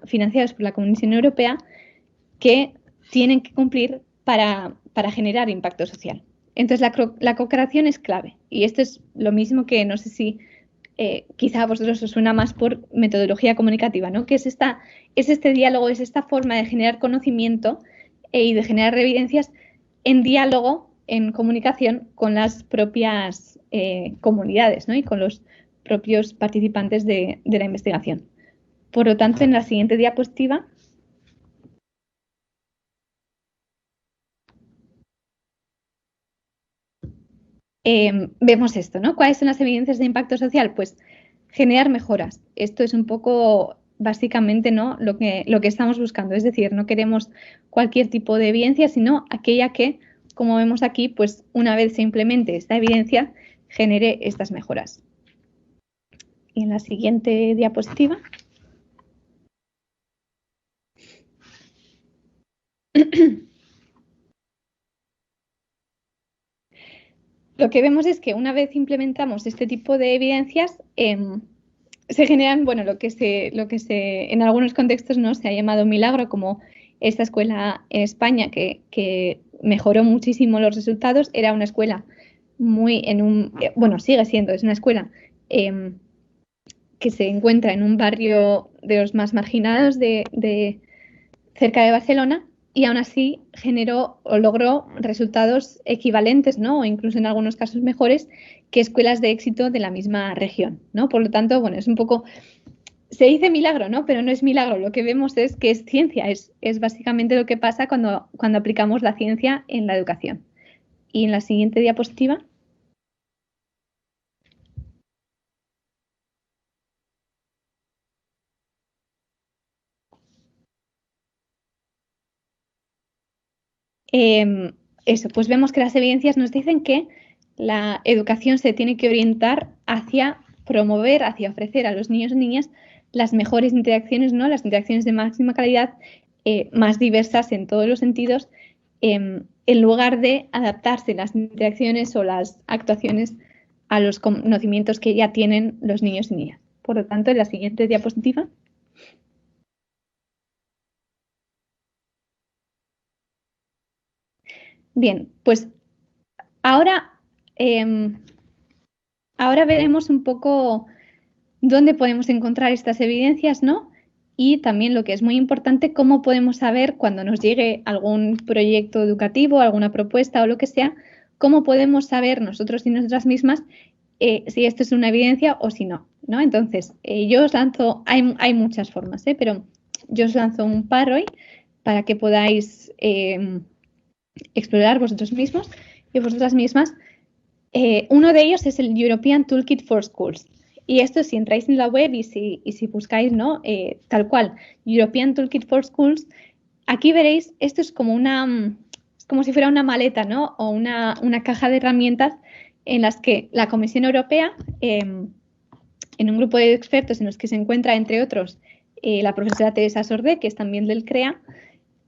financiados por la Comisión Europea que tienen que cumplir para generar impacto social. Entonces, la co-creación es clave. Y esto es lo mismo que, no sé si quizá a vosotros os suena más por metodología comunicativa, ¿no? Que es este diálogo, es esta forma de generar conocimiento y de generar evidencias en diálogo, en comunicación con las propias comunidades, ¿no? Y con los propios participantes de la investigación. Por lo tanto, en la siguiente diapositiva vemos esto, ¿no? ¿Cuáles son las evidencias de impacto social? Pues generar mejoras. Esto es un poco básicamente, ¿no? lo que estamos buscando. Es decir, no queremos cualquier tipo de evidencia, sino aquella que, como vemos aquí, pues una vez se implemente esta evidencia, genere estas mejoras. Y en la siguiente diapositiva. Lo que vemos es que una vez implementamos este tipo de evidencias, se generan, bueno, lo que en algunos contextos, ¿no? Se ha llamado milagro, como esta escuela en España que mejoró muchísimo los resultados. Era una escuela bueno, sigue siendo, es una escuela que se encuentra en un barrio de los más marginados de cerca de Barcelona, y aún así generó o logró resultados equivalentes, ¿no? O incluso en algunos casos mejores que escuelas de éxito de la misma región, ¿no? Por lo tanto, bueno, es un poco, se dice milagro, ¿no? Pero no es milagro. Lo que vemos es que es ciencia, es básicamente lo que pasa cuando aplicamos la ciencia en la educación. Y en la siguiente diapositiva. Eso, pues vemos que las evidencias nos dicen que la educación se tiene que orientar hacia promover, hacia ofrecer a los niños y niñas las mejores interacciones, ¿no? Las interacciones de máxima calidad, más diversas en todos los sentidos, en lugar de adaptarse las interacciones o las actuaciones a los conocimientos que ya tienen los niños y niñas. Por lo tanto, en la siguiente diapositiva. Bien, pues ahora Ahora veremos un poco dónde podemos encontrar estas evidencias, ¿no? Y también lo que es muy importante, cómo podemos saber cuando nos llegue algún proyecto educativo, alguna propuesta o lo que sea, cómo podemos saber nosotros y nosotras mismas si esto es una evidencia o si no, ¿no? Entonces, yo os lanzo, hay muchas formas, pero yo os lanzo un par hoy para que podáis explorar vosotros mismos y vosotras mismas. Uno de ellos es el European Toolkit for Schools. Y esto, si entráis en la web y si buscáis, ¿no? Tal cual, European Toolkit for Schools, aquí veréis, esto es como como si fuera una maleta, ¿no? O una caja de herramientas en las que la Comisión Europea, en un grupo de expertos en los que se encuentra, entre otros, la profesora Teresa Sordé, que es también del CREA,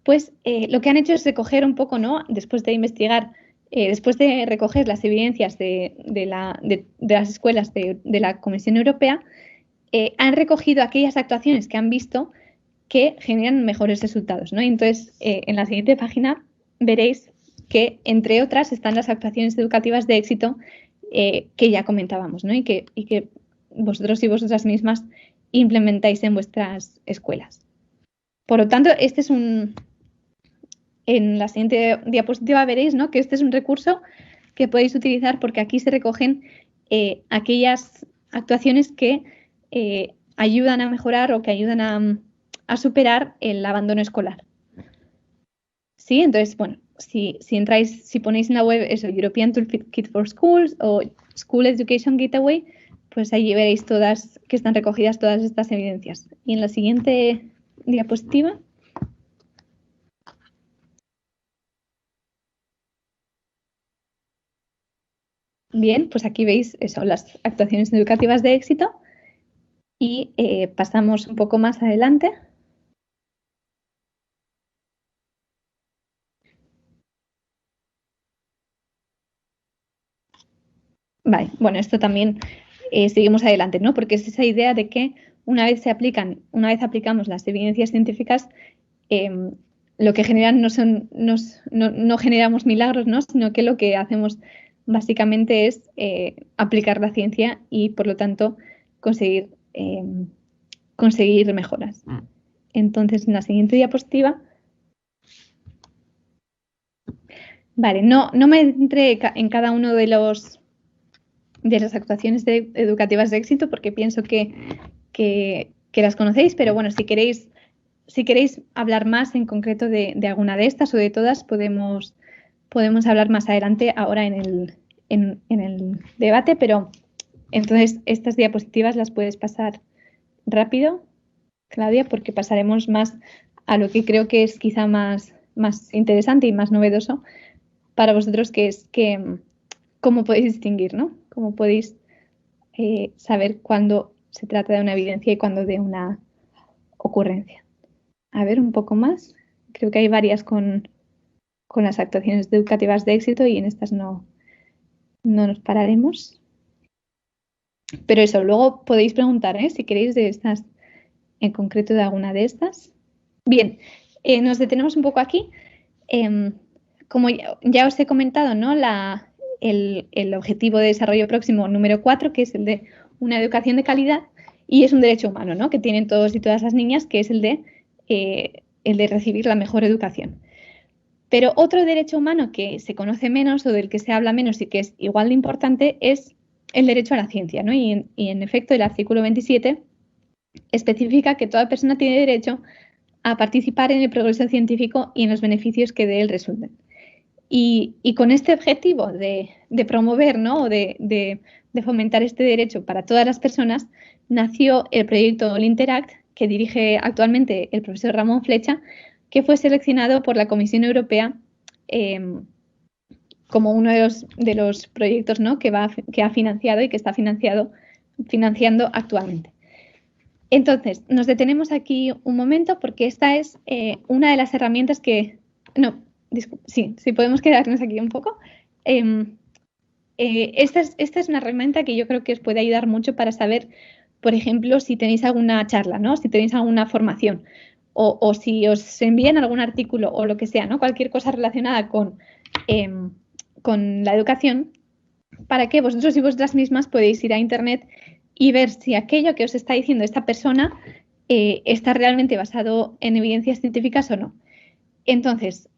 pues lo que han hecho es recoger un poco, ¿no? Después de investigar, después de recoger las evidencias de las escuelas de la Comisión Europea, han recogido aquellas actuaciones que han visto que generan mejores resultados, ¿no? Entonces, en la siguiente página veréis que, entre otras, están las actuaciones educativas de éxito que ya comentábamos, ¿no? Y que vosotros y vosotras mismas implementáis en vuestras escuelas. Por lo tanto, este es en la siguiente diapositiva veréis, ¿no? Que este es un recurso que podéis utilizar porque aquí se recogen aquellas actuaciones que ayudan a mejorar o que ayudan a superar el abandono escolar. ¿Sí? Entonces, bueno, si entráis, si ponéis en la web eso, European Toolkit for Schools o School Education Gateway, pues allí veréis todas, que están recogidas todas estas evidencias. Y en la siguiente diapositiva. Bien, pues aquí veis eso, las actuaciones educativas de éxito y pasamos un poco más adelante. Vale, bueno, esto también seguimos adelante, ¿no? Porque es esa idea de que una vez aplicamos las evidencias científicas, lo que generan no generamos milagros, ¿no? Sino que lo que hacemos básicamente es aplicar la ciencia y, por lo tanto, conseguir mejoras. Entonces, en la siguiente diapositiva. Vale, no me entré en cada uno de las actuaciones educativas de éxito porque pienso que las conocéis, pero bueno, si queréis hablar más en concreto de alguna de estas o de todas, podemos hablar más adelante ahora en el debate, pero entonces estas diapositivas las puedes pasar rápido, Claudia, porque pasaremos más a lo que creo que es quizá más interesante y más novedoso para vosotros, que es cómo podéis distinguir, ¿no? Cómo podéis saber cuándo se trata de una evidencia y cuándo de una ocurrencia. A ver, un poco más. Creo que hay varias con las actuaciones educativas de éxito y en estas no nos pararemos. Pero eso, luego podéis preguntar, si queréis, de estas, en concreto de alguna de estas. Bien, nos detenemos un poco aquí. Como ya os he comentado, ¿no? El objetivo de desarrollo próximo número 4, que es el de una educación de calidad, y es un derecho humano, ¿no? Que tienen todos y todas las niñas, que es el de recibir la mejor educación. Pero otro derecho humano que se conoce menos o del que se habla menos y que es igual de importante es el derecho a la ciencia, ¿no? Y en efecto, el artículo 27 especifica que toda persona tiene derecho a participar en el progreso científico y en los beneficios que de él resulten. Y con este objetivo de promover, ¿no? O de fomentar este derecho para todas las personas, nació el proyecto All Interact, que dirige actualmente el profesor Ramón Flecha, que fue seleccionado por la Comisión Europea como uno de los proyectos, ¿no? que ha financiado y que está financiando actualmente. Entonces, nos detenemos aquí un momento porque esta es una de las herramientas que... No, sí, podemos quedarnos aquí un poco. Esta es una herramienta que yo creo que os puede ayudar mucho para saber, por ejemplo, si tenéis alguna charla, ¿no? Si tenéis alguna formación o si os envían algún artículo o lo que sea, ¿no? Cualquier cosa relacionada con la educación, para que vosotros y vosotras mismas podéis ir a Internet y ver si aquello que os está diciendo esta persona está realmente basado en evidencias científicas o no. Entonces,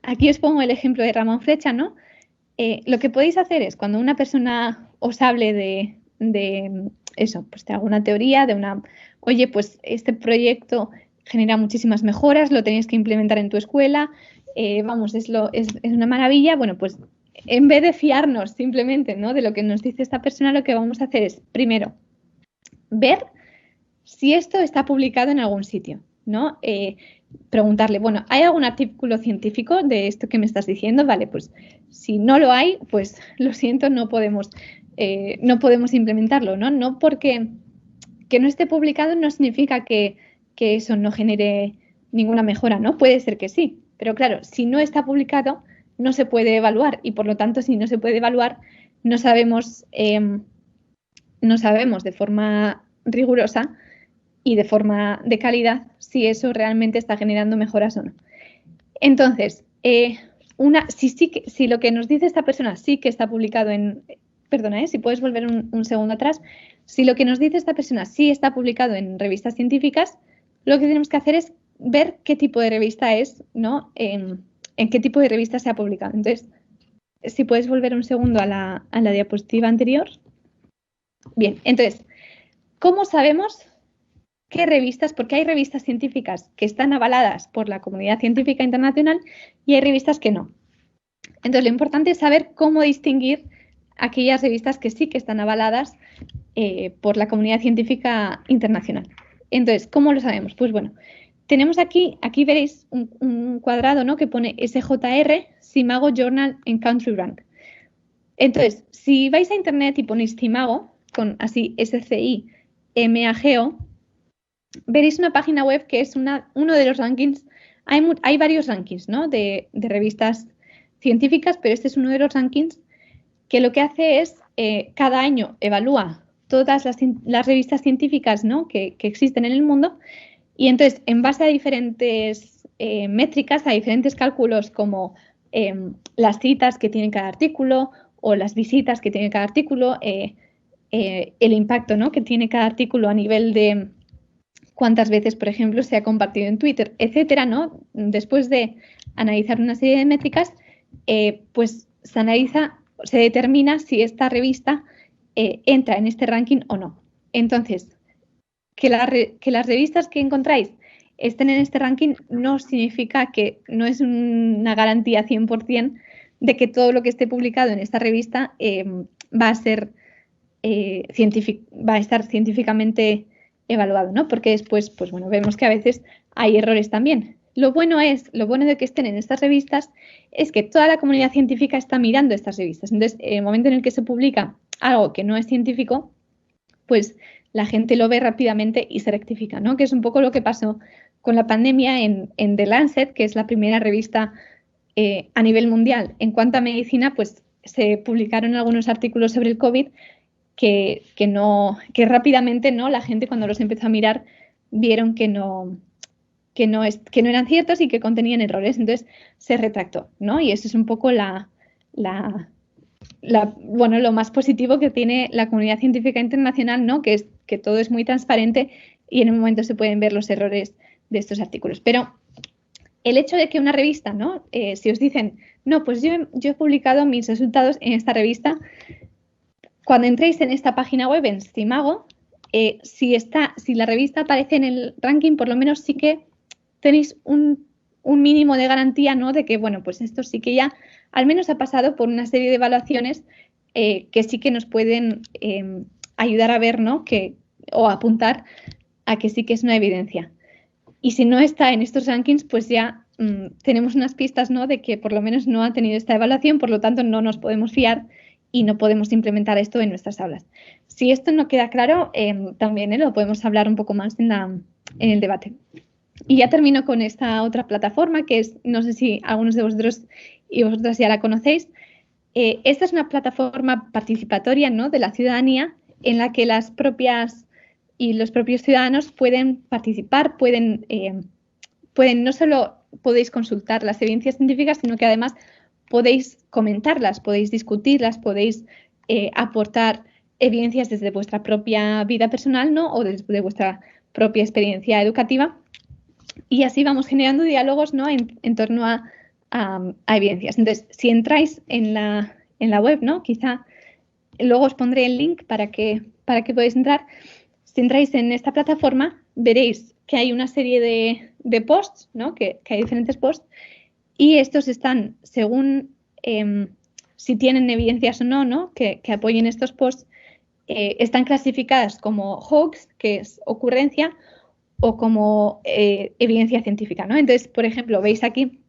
aquí os pongo el ejemplo de Ramón Flecha, ¿no? Lo que podéis hacer es, cuando una persona os hable de eso, pues de alguna teoría, oye, pues este proyecto genera muchísimas mejoras, lo tenéis que implementar en tu escuela, vamos, es una maravilla. Bueno, pues en vez de fiarnos simplemente, ¿no?, de lo que nos dice esta persona, lo que vamos a hacer es, primero, ver si esto está publicado en algún sitio, ¿no? Preguntarle, bueno, ¿hay algún artículo científico de esto que me estás diciendo? Vale, pues si no lo hay, pues lo siento, no podemos implementarlo, ¿no? No porque que no esté publicado no significa que eso no genere ninguna mejora, ¿no? Puede ser que sí, pero claro, si no está publicado no se puede evaluar y por lo tanto si no se puede evaluar no sabemos de forma rigurosa y de forma de calidad si eso realmente está generando mejoras o no. Entonces, si lo que nos dice esta persona sí que está publicado perdona, si puedes volver un segundo atrás, si lo que nos dice esta persona sí está publicado en revistas científicas, lo que tenemos que hacer es ver qué tipo de revista es, ¿no? En qué tipo de revista se ha publicado. Entonces, si puedes volver un segundo a la diapositiva anterior. Bien, entonces, ¿cómo sabemos qué revistas? Porque hay revistas científicas que están avaladas por la comunidad científica internacional y hay revistas que no. Entonces, lo importante es saber cómo distinguir aquellas revistas que sí que están avaladas por la comunidad científica internacional. Entonces, ¿cómo lo sabemos? Pues bueno, tenemos aquí veréis un cuadrado, ¿no?, que pone SJR, Simago Journal and Country Rank. Entonces, si vais a Internet y ponéis Simago, con así SCIMAGO, veréis una página web que es uno de los rankings. Hay varios rankings, ¿no?, de revistas científicas, pero este es uno de los rankings que lo que hace es, cada año evalúa todas las revistas científicas, ¿no?, que existen en el mundo, y entonces, en base a diferentes métricas, a diferentes cálculos como las citas que tiene cada artículo o las visitas que tiene cada artículo, el impacto, ¿no?, que tiene cada artículo a nivel de cuántas veces, por ejemplo, se ha compartido en Twitter, etcétera, ¿no? Después de analizar una serie de métricas, pues se determina si esta revista entra en este ranking o no. Entonces, que las revistas que encontráis estén en este ranking no significa que no es una garantía 100% de que todo lo que esté publicado en esta revista va a estar científicamente evaluado, ¿no? Porque después, pues bueno, vemos que a veces hay errores también. Lo bueno de que estén en estas revistas es que toda la comunidad científica está mirando estas revistas. Entonces, en el momento en el que se publica algo que no es científico, pues la gente lo ve rápidamente y se rectifica, ¿no? Que es un poco lo que pasó con la pandemia en The Lancet, que es la primera revista a nivel mundial. En cuanto a medicina, pues se publicaron algunos artículos sobre el COVID que rápidamente, ¿no?, la gente, cuando los empezó a mirar, vieron que no eran ciertos y que contenían errores. Entonces se retractó, ¿no? Y eso es un poco lo más positivo que tiene la comunidad científica internacional, ¿no?, que es que todo es muy transparente y en un momento se pueden ver los errores de estos artículos. Pero el hecho de que una revista, ¿no?, si os dicen, no, pues yo he publicado mis resultados en esta revista, cuando entréis en esta página web, en Simago, si la revista aparece en el ranking, por lo menos sí que tenéis un mínimo de garantía, ¿no?, de que, bueno, pues esto sí que ya al menos ha pasado por una serie de evaluaciones que sí que nos pueden ayudar a ver, ¿no?, o apuntar a que sí que es una evidencia. Y si no está en estos rankings, pues ya tenemos unas pistas, ¿no?, de que por lo menos no ha tenido esta evaluación, por lo tanto no nos podemos fiar y no podemos implementar esto en nuestras aulas. Si esto no queda claro, también lo podemos hablar un poco más en el debate. Y ya termino con esta otra plataforma, que es, no sé si algunos de vosotros y vosotras ya la conocéis. Esta es una plataforma participatoria, ¿no?, de la ciudadanía, en la que las propias y los propios ciudadanos pueden participar, pueden no solo podéis consultar las evidencias científicas, sino que además podéis comentarlas, podéis discutirlas, podéis aportar evidencias desde vuestra propia vida personal, ¿no? O desde vuestra propia experiencia educativa. Y así vamos generando diálogos, ¿no? en torno a evidencias. Entonces, si entráis en la web, ¿no? Quizá luego os pondré el link para que podáis entrar. Si entráis en esta plataforma, veréis que hay una serie de posts, ¿no? Que hay diferentes posts, y estos están según si tienen evidencias o no, ¿no? Que apoyen estos posts, están clasificadas como hoax, que es ocurrencia, o como evidencia científica, ¿no? Entonces, por ejemplo, veis aquí,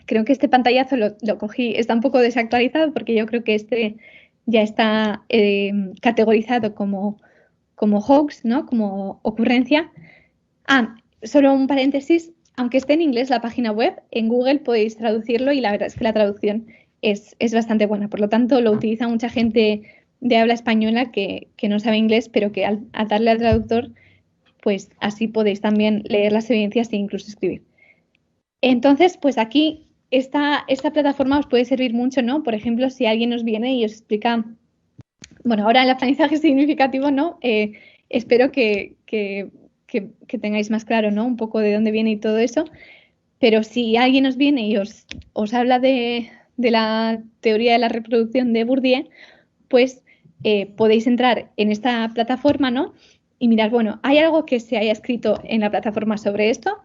creo que este pantallazo lo cogí, está un poco desactualizado porque yo creo que este ya está categorizado como hoax, ¿no? Como ocurrencia. Solo un paréntesis, aunque esté en inglés la página web, en Google podéis traducirlo y la verdad es que la traducción es bastante buena. Por lo tanto, lo utiliza mucha gente de habla española que no sabe inglés, pero que al darle al traductor, pues así podéis también leer las evidencias e incluso escribir. Entonces, pues aquí esta plataforma os puede servir mucho, ¿no? Por ejemplo, si alguien os viene y os explica, bueno, ahora el aprendizaje significativo, ¿no? Espero que tengáis más claro, ¿no? Un poco de dónde viene y todo eso. Pero si alguien os viene y os habla de la teoría de la reproducción de Bourdieu, pues podéis entrar en esta plataforma, ¿no? Y mirar, bueno, ¿hay algo que se haya escrito en la plataforma sobre esto?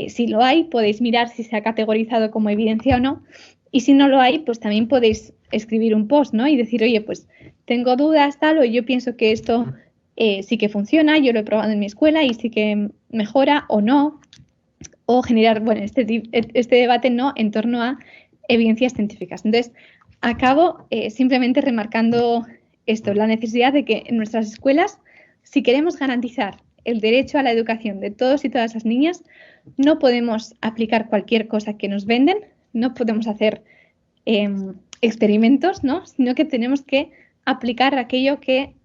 Si lo hay, podéis mirar si se ha categorizado como evidencia o no. Y si no lo hay, pues también podéis escribir un post, ¿no? Y decir, oye, pues tengo dudas, tal, o yo pienso que esto sí que funciona, yo lo he probado en mi escuela y sí que mejora o no. O generar, bueno, este debate, ¿no? En torno a evidencias científicas. Entonces, acabo simplemente remarcando esto, la necesidad de que en nuestras escuelas, si queremos garantizar el derecho a la educación de todos y todas las niñas, no podemos aplicar cualquier cosa que nos venden, no podemos hacer experimentos, ¿no? Sino que tenemos que aplicar aquello que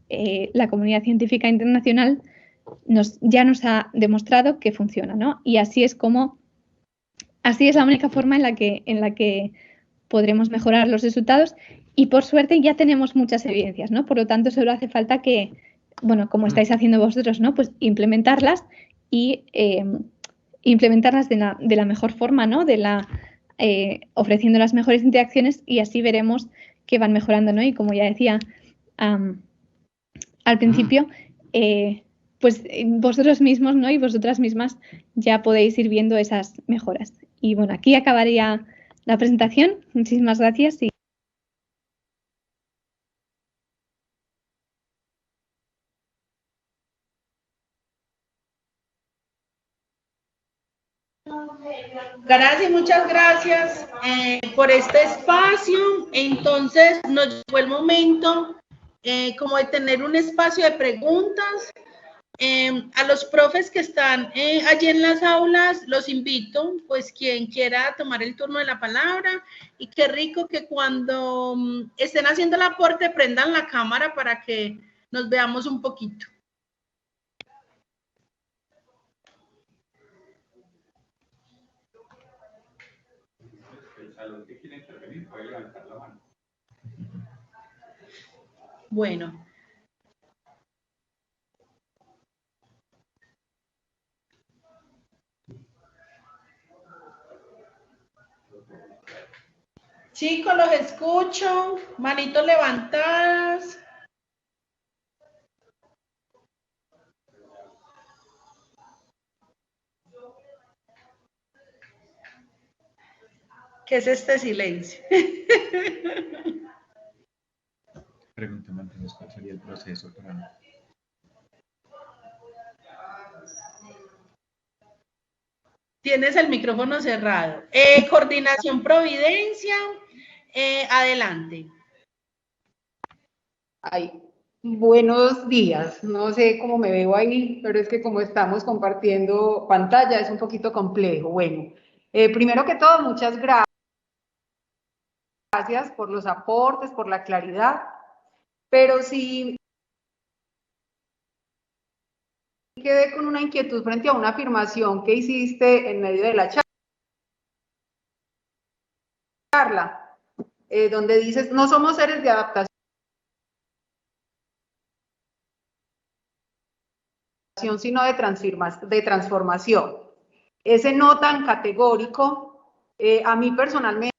la comunidad científica internacional ya nos ha demostrado que funciona, ¿no? Y así es la única forma en la que podremos mejorar los resultados, y por suerte ya tenemos muchas evidencias, ¿no? Por lo tanto, solo hace falta que, bueno, como estáis haciendo vosotros, ¿no? Pues implementarlas y implementarlas de la mejor forma, ¿no? Ofreciendo las mejores interacciones, y así veremos que van mejorando, ¿no? Y como ya decía al principio, pues vosotros mismos, ¿no? Y vosotras mismas ya podéis ir viendo esas mejoras. Y bueno, aquí acabaría la presentación. Muchísimas gracias. Gracias, muchas gracias por este espacio. Entonces nos llegó el momento como de tener un espacio de preguntas. A los profes que están allí en las aulas, los invito, pues quien quiera tomar el turno de la palabra, y qué rico que cuando estén haciendo el aporte prendan la cámara para que nos veamos un poquito. Bueno. Chicos, los escucho, manitos levantadas. ¿Qué es este silencio? Pregúntame entonces cuál sería el proceso para... Tienes el micrófono cerrado. Coordinación Providencia, adelante. Ay, buenos días. No sé cómo me veo ahí, pero es que como estamos compartiendo pantalla es un poquito complejo. Bueno, primero que todo, muchas gracias por los aportes, por la claridad, pero sí quedé con una inquietud frente a una afirmación que hiciste en medio de la charla. charla, donde dices, no somos seres de adaptación, sino de transformación. Ese no tan categórico, a mí personalmente,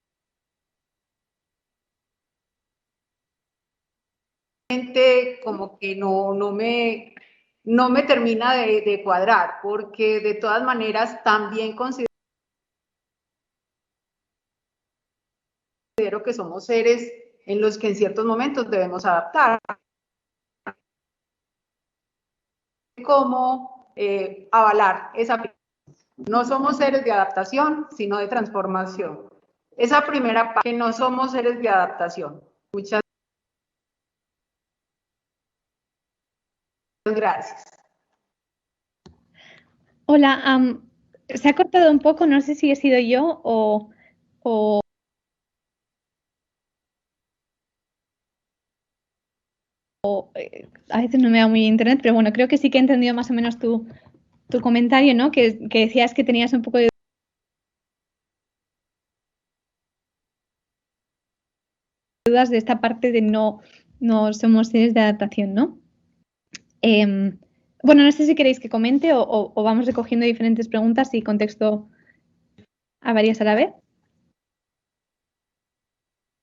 como que no me termina de cuadrar, porque de todas maneras también considero que somos seres en los que en ciertos momentos debemos adaptar. ¿Cómo avalar esa? No somos seres de adaptación, sino de transformación. Esa primera parte, que no somos seres de adaptación. Muchas gracias. Hola, se ha cortado un poco, no sé si he sido yo o a veces no me va muy bien internet, pero bueno, creo que sí que he entendido más o menos tu comentario, ¿no? Que decías que tenías un poco de dudas de esta parte de no somos seres de adaptación, ¿no? Bueno, no sé si queréis que comente o vamos recogiendo diferentes preguntas y contesto a varias a la vez.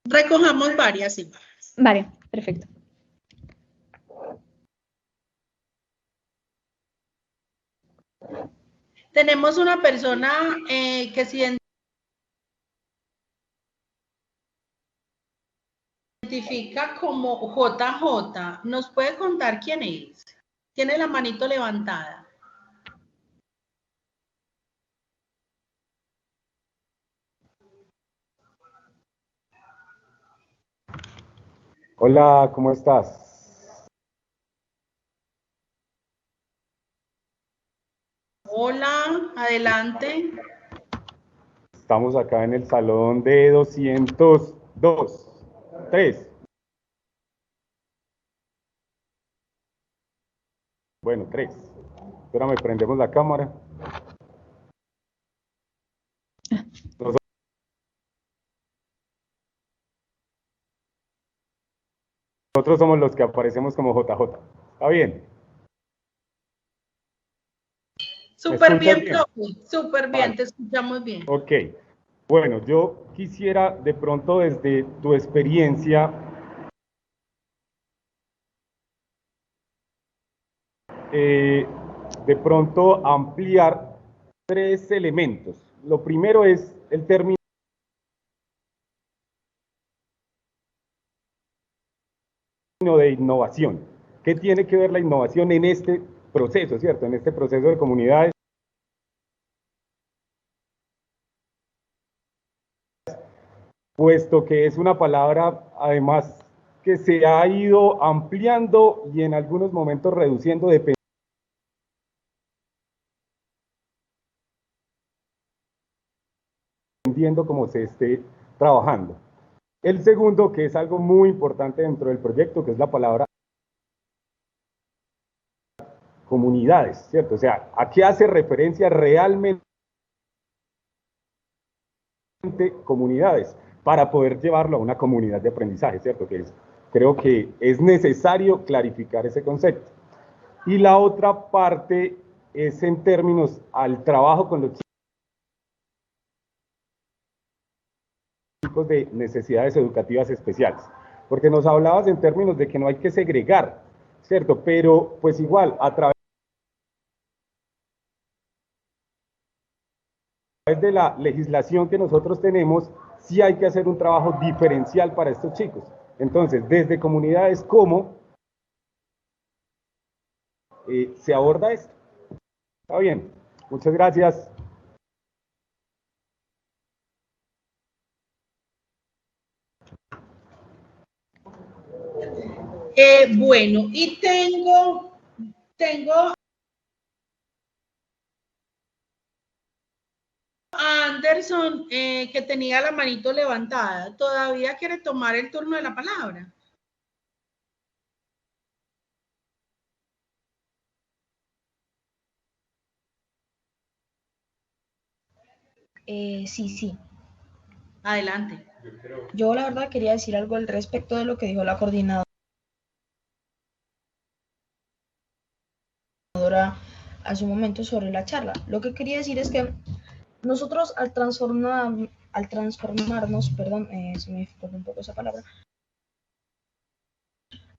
Recojamos varias, sí. Vale, perfecto. Tenemos una persona que se identifica como JJ. ¿Nos puede contar quién es? Tiene la manito levantada. Hola, ¿cómo estás? Hola, adelante. Estamos acá en el salón de 202, 3. Bueno, 3. Espérame, prendemos la cámara. Nosotros somos los que aparecemos como JJ. ¿Está bien? Súper bien, bien? profe. Súper bien, vale. Te escuchamos bien. Ok. Bueno, yo quisiera de pronto desde tu experiencia de pronto ampliar 3 elementos. Lo primero es el término de innovación. ¿Qué tiene que ver la innovación en este proceso, cierto? En este proceso de comunidades. Puesto que es una palabra, además, que se ha ido ampliando y en algunos momentos reduciendo dependiendo cómo se esté trabajando. El segundo, que es algo muy importante dentro del proyecto, que es la palabra comunidades, ¿cierto? O sea, ¿a qué hace referencia realmente comunidades? Para poder llevarlo a una comunidad de aprendizaje, ¿cierto? Creo que es necesario clarificar ese concepto. Y la otra parte es en términos al trabajo con los chicos de necesidades educativas especiales. Porque nos hablabas en términos de que no hay que segregar, ¿cierto? Pero pues igual, a través de la legislación que nosotros tenemos, sí hay que hacer un trabajo diferencial para estos chicos. Entonces, desde comunidades, ¿cómo se aborda esto? Está bien, muchas gracias. Bueno, y tengo a Anderson que tenía la manito levantada. ¿Todavía quiere tomar el turno de la palabra? Sí. Adelante. Yo la verdad quería decir algo al respecto de lo que dijo la coordinadora a su momento sobre la charla. Lo que quería decir es que nosotros al transformarnos, perdón, se me dificulta un poco esa palabra,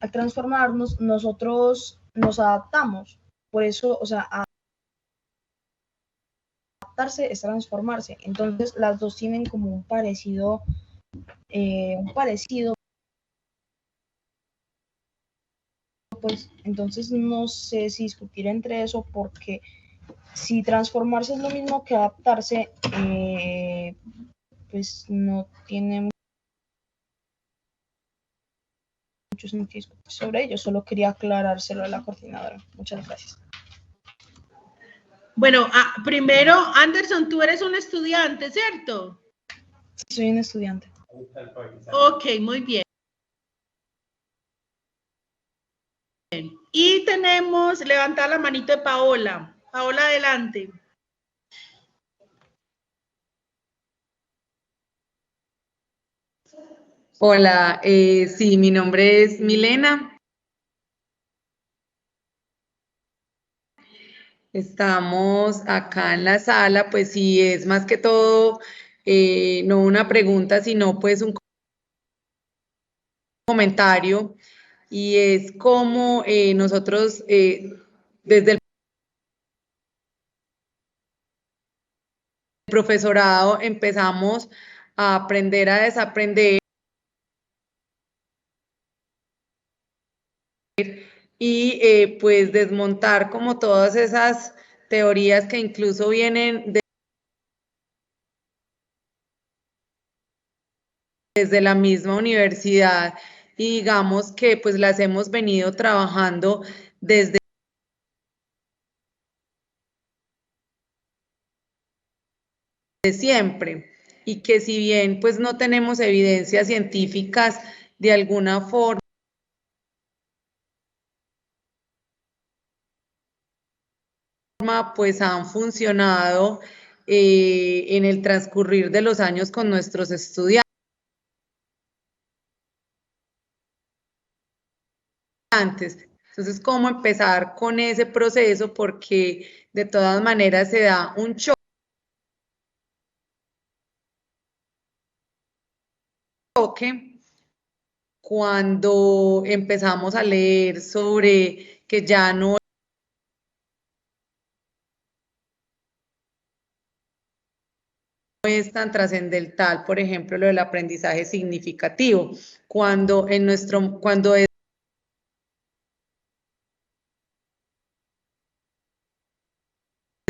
al transformarnos, nosotros nos adaptamos. Por eso, o sea, adaptarse es transformarse. Entonces, las dos tienen como un parecido, pues, entonces no sé si discutir entre eso, porque si transformarse es lo mismo que adaptarse, pues no tiene mucho sentido discutir sobre ello. Solo quería aclarárselo a la coordinadora. Muchas gracias. Bueno, primero, Anderson, tú eres un estudiante, ¿cierto? Sí, soy un estudiante. Ok, muy bien. Y tenemos, levanta la manito de Paola. Paola, adelante. Hola, sí, mi nombre es Milena. Estamos acá en la sala, pues sí, es más que todo, no una pregunta, sino pues un comentario, y es como nosotros desde el profesorado empezamos a aprender a desaprender y pues desmontar como todas esas teorías que incluso vienen desde la misma universidad, y digamos que pues las hemos venido trabajando desde siempre, y que si bien pues no tenemos evidencias científicas, de alguna forma pues han funcionado en el transcurrir de los años con nuestros estudiantes. Entonces, ¿cómo empezar con ese proceso? Porque de todas maneras se da un choque cuando empezamos a leer sobre que ya no es tan trascendental, por ejemplo, lo del aprendizaje significativo, cuando es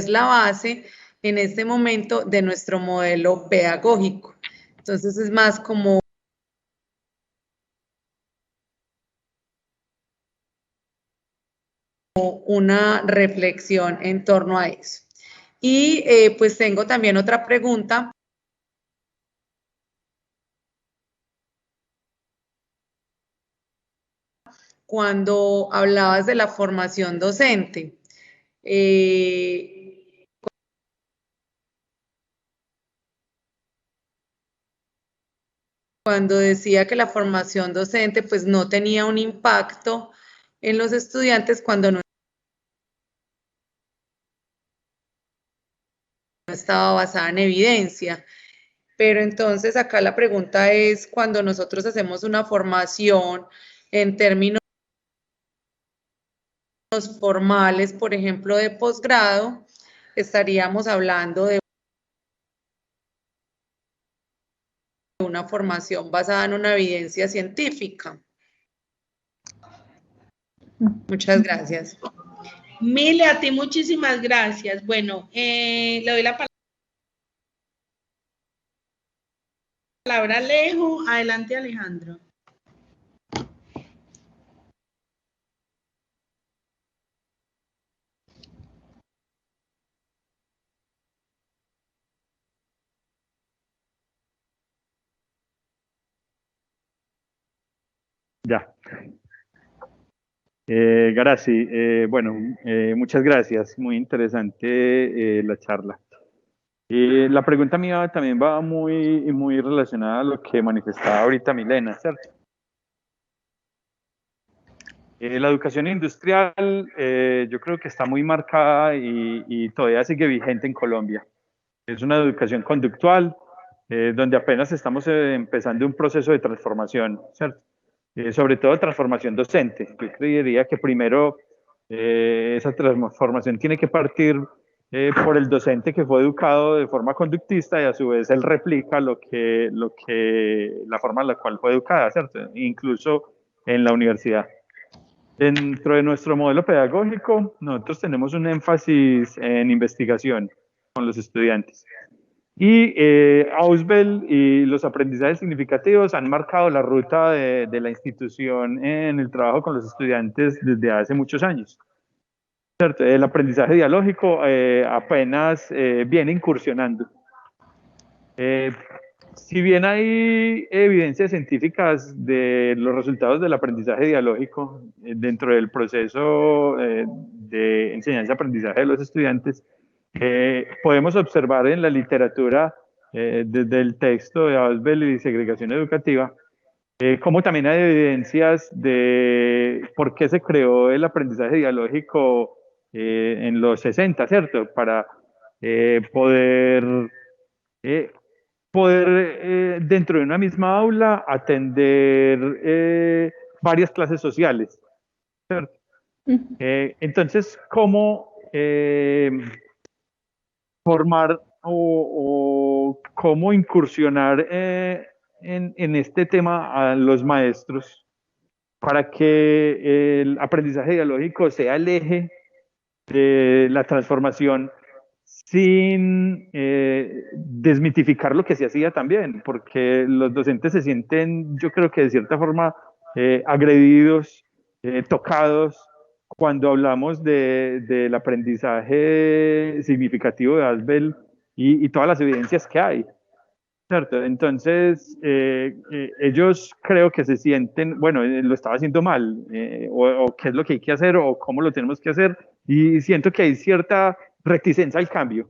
la base en este momento de nuestro modelo pedagógico. Entonces es más como una reflexión en torno a eso. Y pues tengo también otra pregunta. Cuando hablabas de la formación docente, cuando decía que la formación docente pues no tenía un impacto en los estudiantes cuando no estaba basada en evidencia. Pero entonces acá la pregunta es, cuando nosotros hacemos una formación en términos formales, por ejemplo, de posgrado, estaríamos hablando de una formación basada en una evidencia científica. Muchas gracias. Mile, a ti muchísimas gracias. Bueno, le doy la palabra a Alejo. Adelante, Alejandro. Ya. Gracias. Bueno, muchas gracias. Muy interesante la charla. La pregunta mía también va muy relacionada a lo que manifestaba ahorita Milena, ¿cierto? La educación industrial yo creo que está muy marcada y todavía sigue vigente en Colombia. Es una educación conductual donde apenas estamos empezando un proceso de transformación, ¿cierto? Sobre todo transformación docente. Yo creería que primero esa transformación tiene que partir por el docente que fue educado de forma conductista y a su vez él replica la forma en la cual fue educada, ¿cierto? Incluso en la universidad. Dentro de nuestro modelo pedagógico, nosotros tenemos un énfasis en investigación con los estudiantes. Y Ausbel y los aprendizajes significativos han marcado la ruta de la institución en el trabajo con los estudiantes desde hace muchos años. ¿Cierto? El aprendizaje dialógico apenas viene incursionando. Si bien hay evidencias científicas de los resultados del aprendizaje dialógico dentro del proceso de enseñanza-aprendizaje de los estudiantes, podemos observar en la literatura, desde el texto de Ausbel y segregación educativa, como también hay evidencias de por qué se creó el aprendizaje dialógico en los 60, ¿cierto? Para poder dentro de una misma aula atender varias clases sociales, ¿cierto? Entonces, ¿cómo formar o cómo incursionar en este tema a los maestros para que el aprendizaje dialógico sea el eje de la transformación sin desmitificar lo que se hacía también, porque los docentes se sienten, yo creo que de cierta forma, agredidos, tocados, cuando hablamos del aprendizaje significativo de Ausbel y todas las evidencias que hay, ¿cierto? Entonces, ellos creo que se sienten, bueno, lo estaba haciendo mal, o qué es lo que hay que hacer, o cómo lo tenemos que hacer, y siento que hay cierta reticencia al cambio.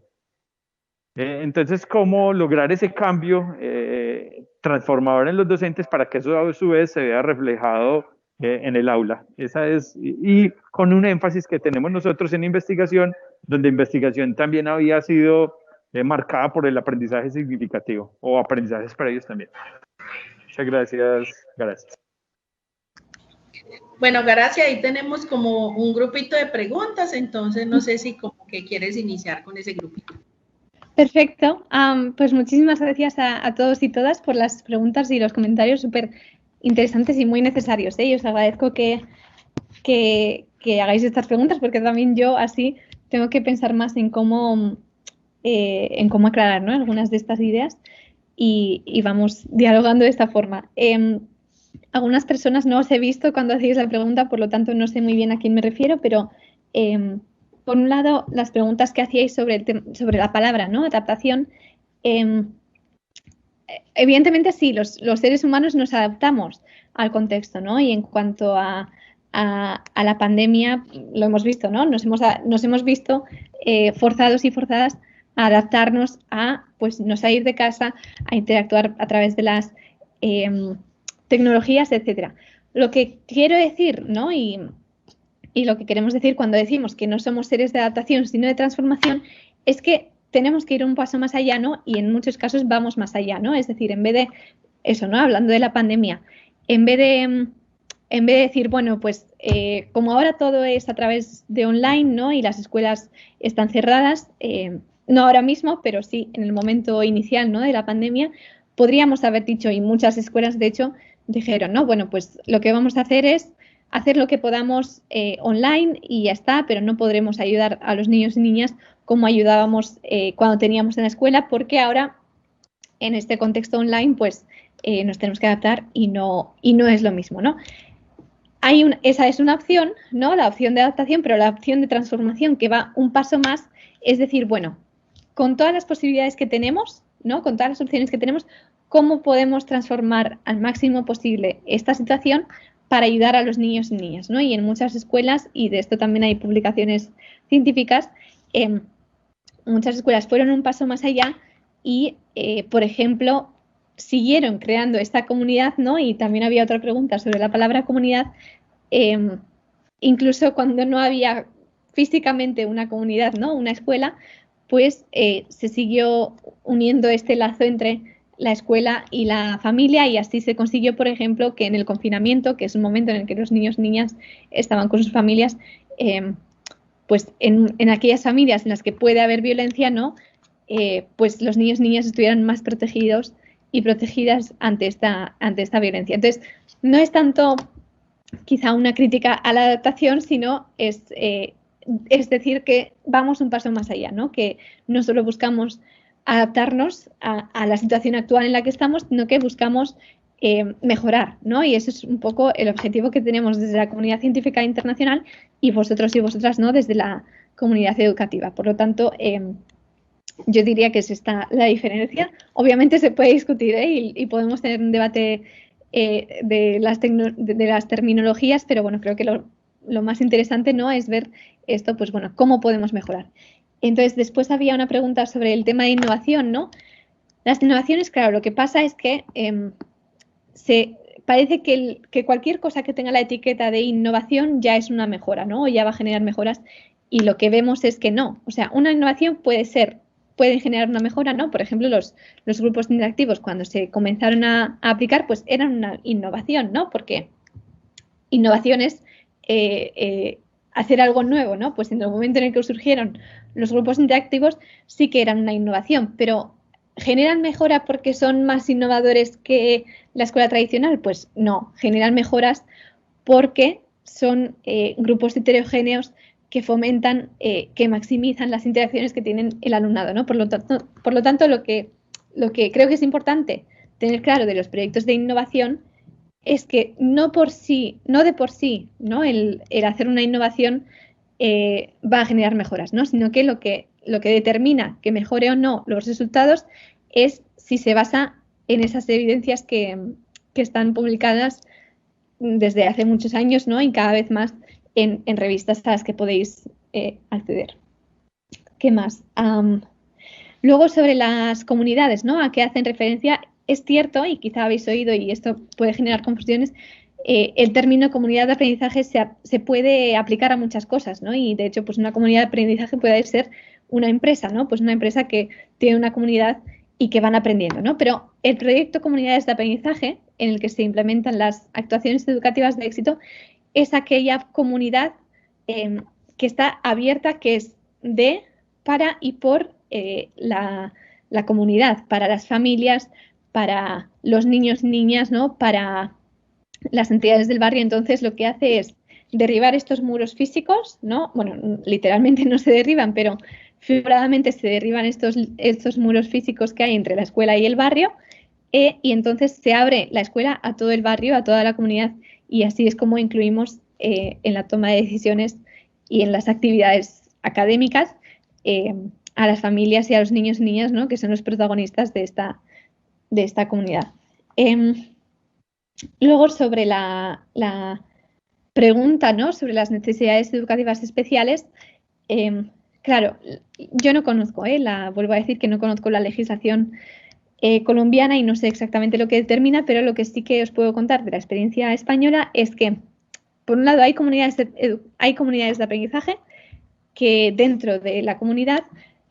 Entonces, ¿cómo lograr ese cambio transformador en los docentes para que eso a su vez se vea reflejado en el aula? Esa es, y con un énfasis que tenemos nosotros en investigación, donde investigación también había sido marcada por el aprendizaje significativo o aprendizajes para ellos también. Muchas gracias. Gracias. Bueno, gracias. Ahí tenemos como un grupito de preguntas, entonces no sé si como que quieres iniciar con ese grupito. Perfecto. Pues muchísimas gracias a todos y todas por las preguntas y los comentarios súper interesantes y muy necesarios. Y os agradezco que hagáis estas preguntas porque también yo así tengo que pensar más en cómo aclarar, ¿no?, algunas de estas ideas y vamos dialogando de esta forma. Algunas personas no os he visto cuando hacéis la pregunta, por lo tanto no sé muy bien a quién me refiero, pero por un lado, las preguntas que hacíais sobre la palabra, ¿no?, adaptación, evidentemente sí, los seres humanos nos adaptamos al contexto, ¿no? Y en cuanto a la pandemia, lo hemos visto, ¿no? Nos hemos visto forzados y forzadas a adaptarnos a, pues, no salir de casa, a interactuar a través de las tecnologías, etcétera. Lo que quiero decir, ¿no?, y lo que queremos decir cuando decimos que no somos seres de adaptación, sino de transformación, es que tenemos que ir un paso más allá, ¿no? Y en muchos casos vamos más allá, ¿no? Es decir, en vez de eso, ¿no?, hablando de la pandemia, en vez de decir, bueno, pues como ahora todo es a través de online, ¿no?, y las escuelas están cerradas, no ahora mismo, pero sí en el momento inicial, ¿no?, de la pandemia, podríamos haber dicho, y muchas escuelas de hecho dijeron, no, bueno, pues lo que vamos a hacer es hacer lo que podamos online y ya está, pero no podremos ayudar a los niños y niñas como ayudábamos cuando teníamos en la escuela, porque ahora en este contexto online pues nos tenemos que adaptar y no es lo mismo, ¿no? Esa es una opción, ¿no?, la opción de adaptación, pero la opción de transformación que va un paso más es decir, bueno, con todas las posibilidades que tenemos, ¿no?, con todas las opciones que tenemos, ¿cómo podemos transformar al máximo posible esta situación para ayudar a los niños y niñas, ¿no? Y en muchas escuelas, y de esto también hay publicaciones científicas, muchas escuelas fueron un paso más allá y, por ejemplo, siguieron creando esta comunidad, ¿no? Y también había otra pregunta sobre la palabra comunidad. Incluso cuando no había físicamente una comunidad, ¿no? Una escuela, pues se siguió uniendo este lazo entre la escuela y la familia, y así se consiguió, por ejemplo, que en el confinamiento, que es un momento en el que los niños y niñas estaban con sus familias, pues en aquellas familias en las que puede haber violencia, ¿no? Pues los niños y niñas estuvieran más protegidos y protegidas ante esta violencia. Entonces, no es tanto quizá una crítica a la adaptación, sino es decir que vamos un paso más allá, ¿no? Que no solo buscamos adaptarnos a la situación actual en la que estamos, sino que buscamos mejorar, ¿no? Y ese es un poco el objetivo que tenemos desde la comunidad científica internacional y vosotros y vosotras, ¿no? Desde la comunidad educativa. Por lo tanto, yo diría que es esta la diferencia. Obviamente se puede discutir, y podemos tener un debate de las terminologías, pero bueno, creo que lo más interesante, ¿no? Es ver esto, pues bueno, cómo podemos mejorar. Entonces, después había una pregunta sobre el tema de innovación, ¿no? Las innovaciones, claro, lo que pasa es que parece que cualquier cosa que tenga la etiqueta de innovación ya es una mejora, ¿no? O ya va a generar mejoras, y lo que vemos es que no. O sea, una innovación puede generar una mejora, ¿no? Por ejemplo, los grupos interactivos, cuando se comenzaron a aplicar, pues eran una innovación, ¿no? Porque innovación es hacer algo nuevo, ¿no? Pues en el momento en el que surgieron los grupos interactivos sí que eran una innovación, pero ¿generan mejora porque son más innovadores que la escuela tradicional? Pues no, generan mejoras porque son grupos heterogéneos que fomentan, que maximizan las interacciones que tienen el alumnado, ¿no? Por lo tanto, lo que creo que es importante tener claro de los proyectos de innovación es que no de por sí, ¿no? El hacer una innovación va a generar mejoras, ¿no? Sino que lo que determina que mejore o no los resultados es si se basa en esas evidencias que están publicadas desde hace muchos años, ¿no? Y cada vez más en revistas a las que podéis acceder. ¿Qué más? Luego, sobre las comunidades, ¿no? A qué hacen referencia. Es cierto, y quizá habéis oído, y esto puede generar confusiones, el término comunidad de aprendizaje se puede aplicar a muchas cosas, ¿no? Y de hecho, pues una comunidad de aprendizaje puede ser una empresa, ¿no? Pues una empresa que tiene una comunidad y que van aprendiendo, ¿no? Pero el proyecto Comunidades de Aprendizaje, en el que se implementan las actuaciones educativas de éxito, es aquella comunidad que está abierta, que es de, para y por la comunidad, para las familias, para los niños y niñas, ¿no? Para las entidades del barrio. Entonces, lo que hace es derribar estos muros físicos, ¿no? Bueno, literalmente no se derriban, pero figuradamente se derriban estos muros físicos que hay entre la escuela y el barrio, y entonces se abre la escuela a todo el barrio, a toda la comunidad, y así es como incluimos en la toma de decisiones y en las actividades académicas a las familias y a los niños y niñas, ¿no? Que son los protagonistas de esta comunidad. Luego, sobre la pregunta, ¿no? Sobre las necesidades educativas especiales, claro, yo no conozco, vuelvo a decir que no conozco la legislación colombiana y no sé exactamente lo que determina, pero lo que sí que os puedo contar de la experiencia española es que, por un lado, hay comunidades de aprendizaje que dentro de la comunidad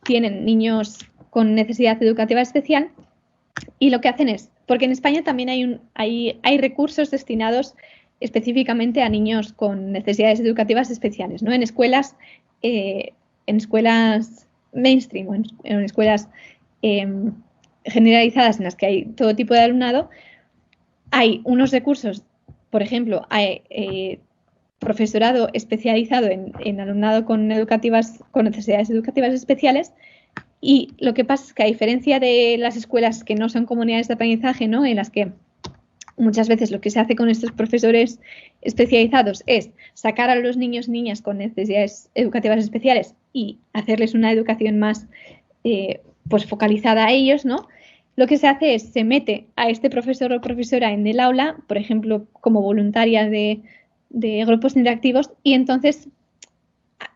tienen niños con necesidad educativa especial, y lo que hacen es, porque en España también hay recursos destinados específicamente a niños con necesidades educativas especiales, ¿no? En escuelas mainstream, en escuelas generalizadas en las que hay todo tipo de alumnado, hay unos recursos, por ejemplo, hay profesorado especializado en alumnado con necesidades educativas especiales, y lo que pasa es que, a diferencia de las escuelas que no son comunidades de aprendizaje, ¿no? En las que muchas veces lo que se hace con estos profesores especializados es sacar a los niños y niñas con necesidades educativas especiales y hacerles una educación más pues focalizada a ellos, ¿no? Lo que se hace es, se mete a este profesor o profesora en el aula, por ejemplo, como voluntaria de grupos interactivos, y entonces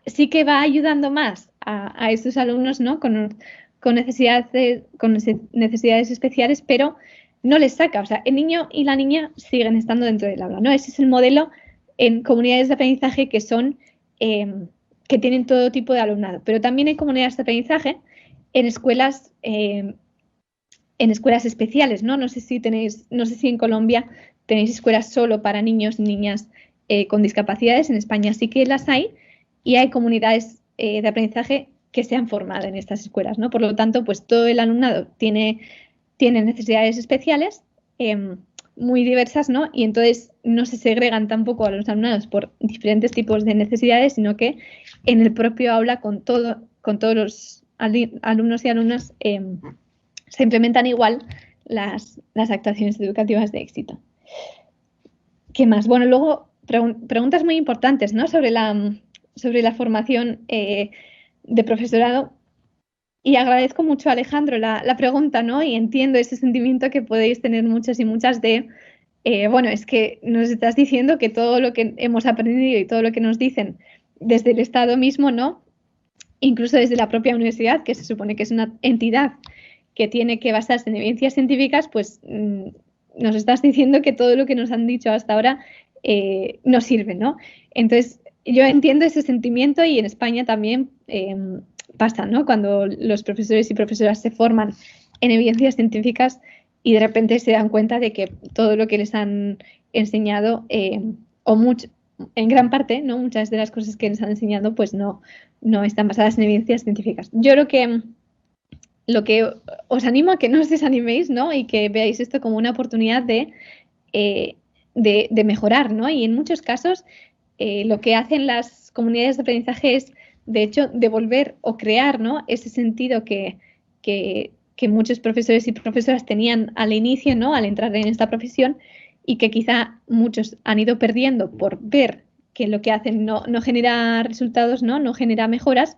sí que va ayudando más a estos alumnos, ¿no? Con necesidades especiales, pero no les saca. O sea, el niño y la niña siguen estando dentro del aula, ¿no? Ese es el modelo en comunidades de aprendizaje que son, que tienen todo tipo de alumnado. Pero también hay comunidades de aprendizaje en escuelas especiales, ¿no? No sé si en Colombia tenéis escuelas solo para niños y niñas con discapacidades. En España sí que las hay, y hay comunidades de aprendizaje que se han formado en estas escuelas, ¿no? Por lo tanto, pues todo el alumnado tiene necesidades especiales muy diversas, ¿no? Y entonces no se segregan tampoco a los alumnados por diferentes tipos de necesidades, sino que en el propio aula con todos los alumnos y alumnas se implementan igual las actuaciones educativas de éxito. ¿Qué más? Bueno, luego preguntas muy importantes, ¿no? Sobre la formación de profesorado. Y agradezco mucho a Alejandro la pregunta, ¿no? Y entiendo ese sentimiento que podéis tener muchos y muchas de, bueno, es que nos estás diciendo que todo lo que hemos aprendido y todo lo que nos dicen desde el Estado mismo, ¿no? Incluso desde la propia universidad, que se supone que es una entidad que tiene que basarse en evidencias científicas, pues nos estás diciendo que todo lo que nos han dicho hasta ahora no sirve, ¿no? Entonces, yo entiendo ese sentimiento, y en España también pasa, ¿no? Cuando los profesores y profesoras se forman en evidencias científicas y de repente se dan cuenta de que todo lo que les han enseñado, en gran parte, ¿no? Muchas de las cosas que les han enseñado, pues no están basadas en evidencias científicas. Yo lo que os animo a que no os desaniméis, ¿no? Y que veáis esto como una oportunidad de mejorar, ¿no? Y en muchos casos lo que hacen las comunidades de aprendizaje es, de hecho, devolver o crear, ¿no? Ese sentido que muchos profesores y profesoras tenían al inicio, ¿no? Al entrar en esta profesión, y que quizá muchos han ido perdiendo por ver que lo que hacen no genera resultados, no genera mejoras,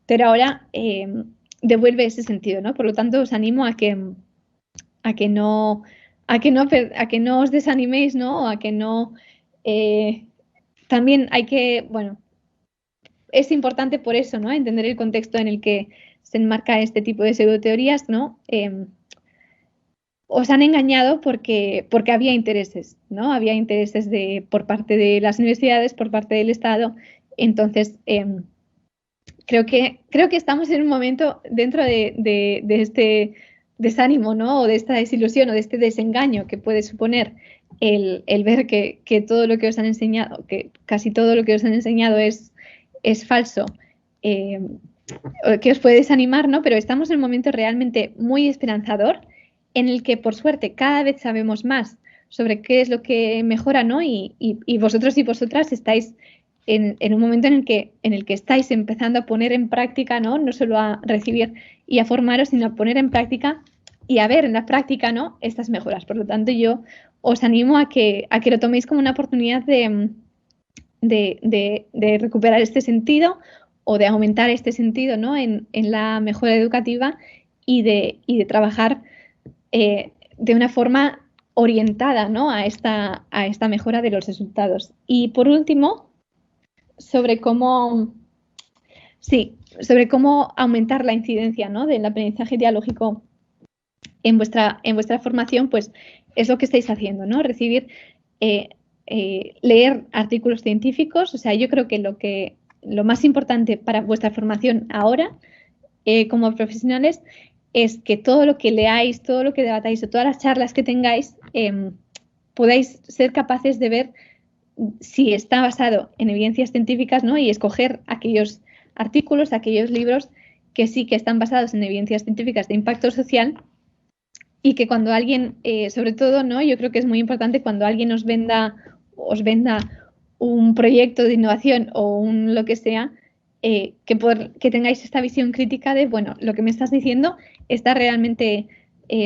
pero ahora devuelve ese sentido, ¿no? Por lo tanto, os animo a que no os desaniméis, ¿no? O a que no... también hay que, bueno, es importante por eso, ¿no? Entender el contexto en el que se enmarca este tipo de pseudoteorías, ¿no? Os han engañado porque había intereses, ¿no? Había intereses por parte de las universidades, por parte del Estado. Entonces, creo que estamos en un momento dentro de este desánimo, ¿no? O de esta desilusión o de este desengaño que puede suponer el ver que todo lo que os han enseñado, que casi todo lo que os han enseñado es falso, que os puede desanimar, ¿no? Pero estamos en un momento realmente muy esperanzador, en el que, por suerte, cada vez sabemos más sobre qué es lo que mejora, ¿no? Y vosotros y vosotras estáis en un momento en el que estáis empezando a poner en práctica, ¿no? No solo a recibir y a formaros, sino a poner en práctica y a ver en la práctica, ¿no? Estas mejoras. Por lo tanto, yo os animo a que lo toméis como una oportunidad de recuperar este sentido, o de aumentar este sentido, ¿no? En la mejora educativa, y de trabajar de una forma orientada, ¿no? a esta mejora de los resultados. Y por último, sobre cómo aumentar la incidencia, ¿no? del aprendizaje dialógico en vuestra formación, pues es lo que estáis haciendo, ¿no? Recibir, leer artículos científicos. O sea, yo creo que lo más importante para vuestra formación ahora, como profesionales, es que todo lo que leáis, todo lo que debatáis, o todas las charlas que tengáis, podáis ser capaces de ver si está basado en evidencias científicas, ¿no? Y escoger aquellos artículos, aquellos libros que sí que están basados en evidencias científicas de impacto social, y que cuando alguien, sobre todo, ¿no? Yo creo que es muy importante cuando alguien os venda un proyecto de innovación o lo que sea, que tengáis esta visión crítica de, bueno, lo que me estás diciendo está realmente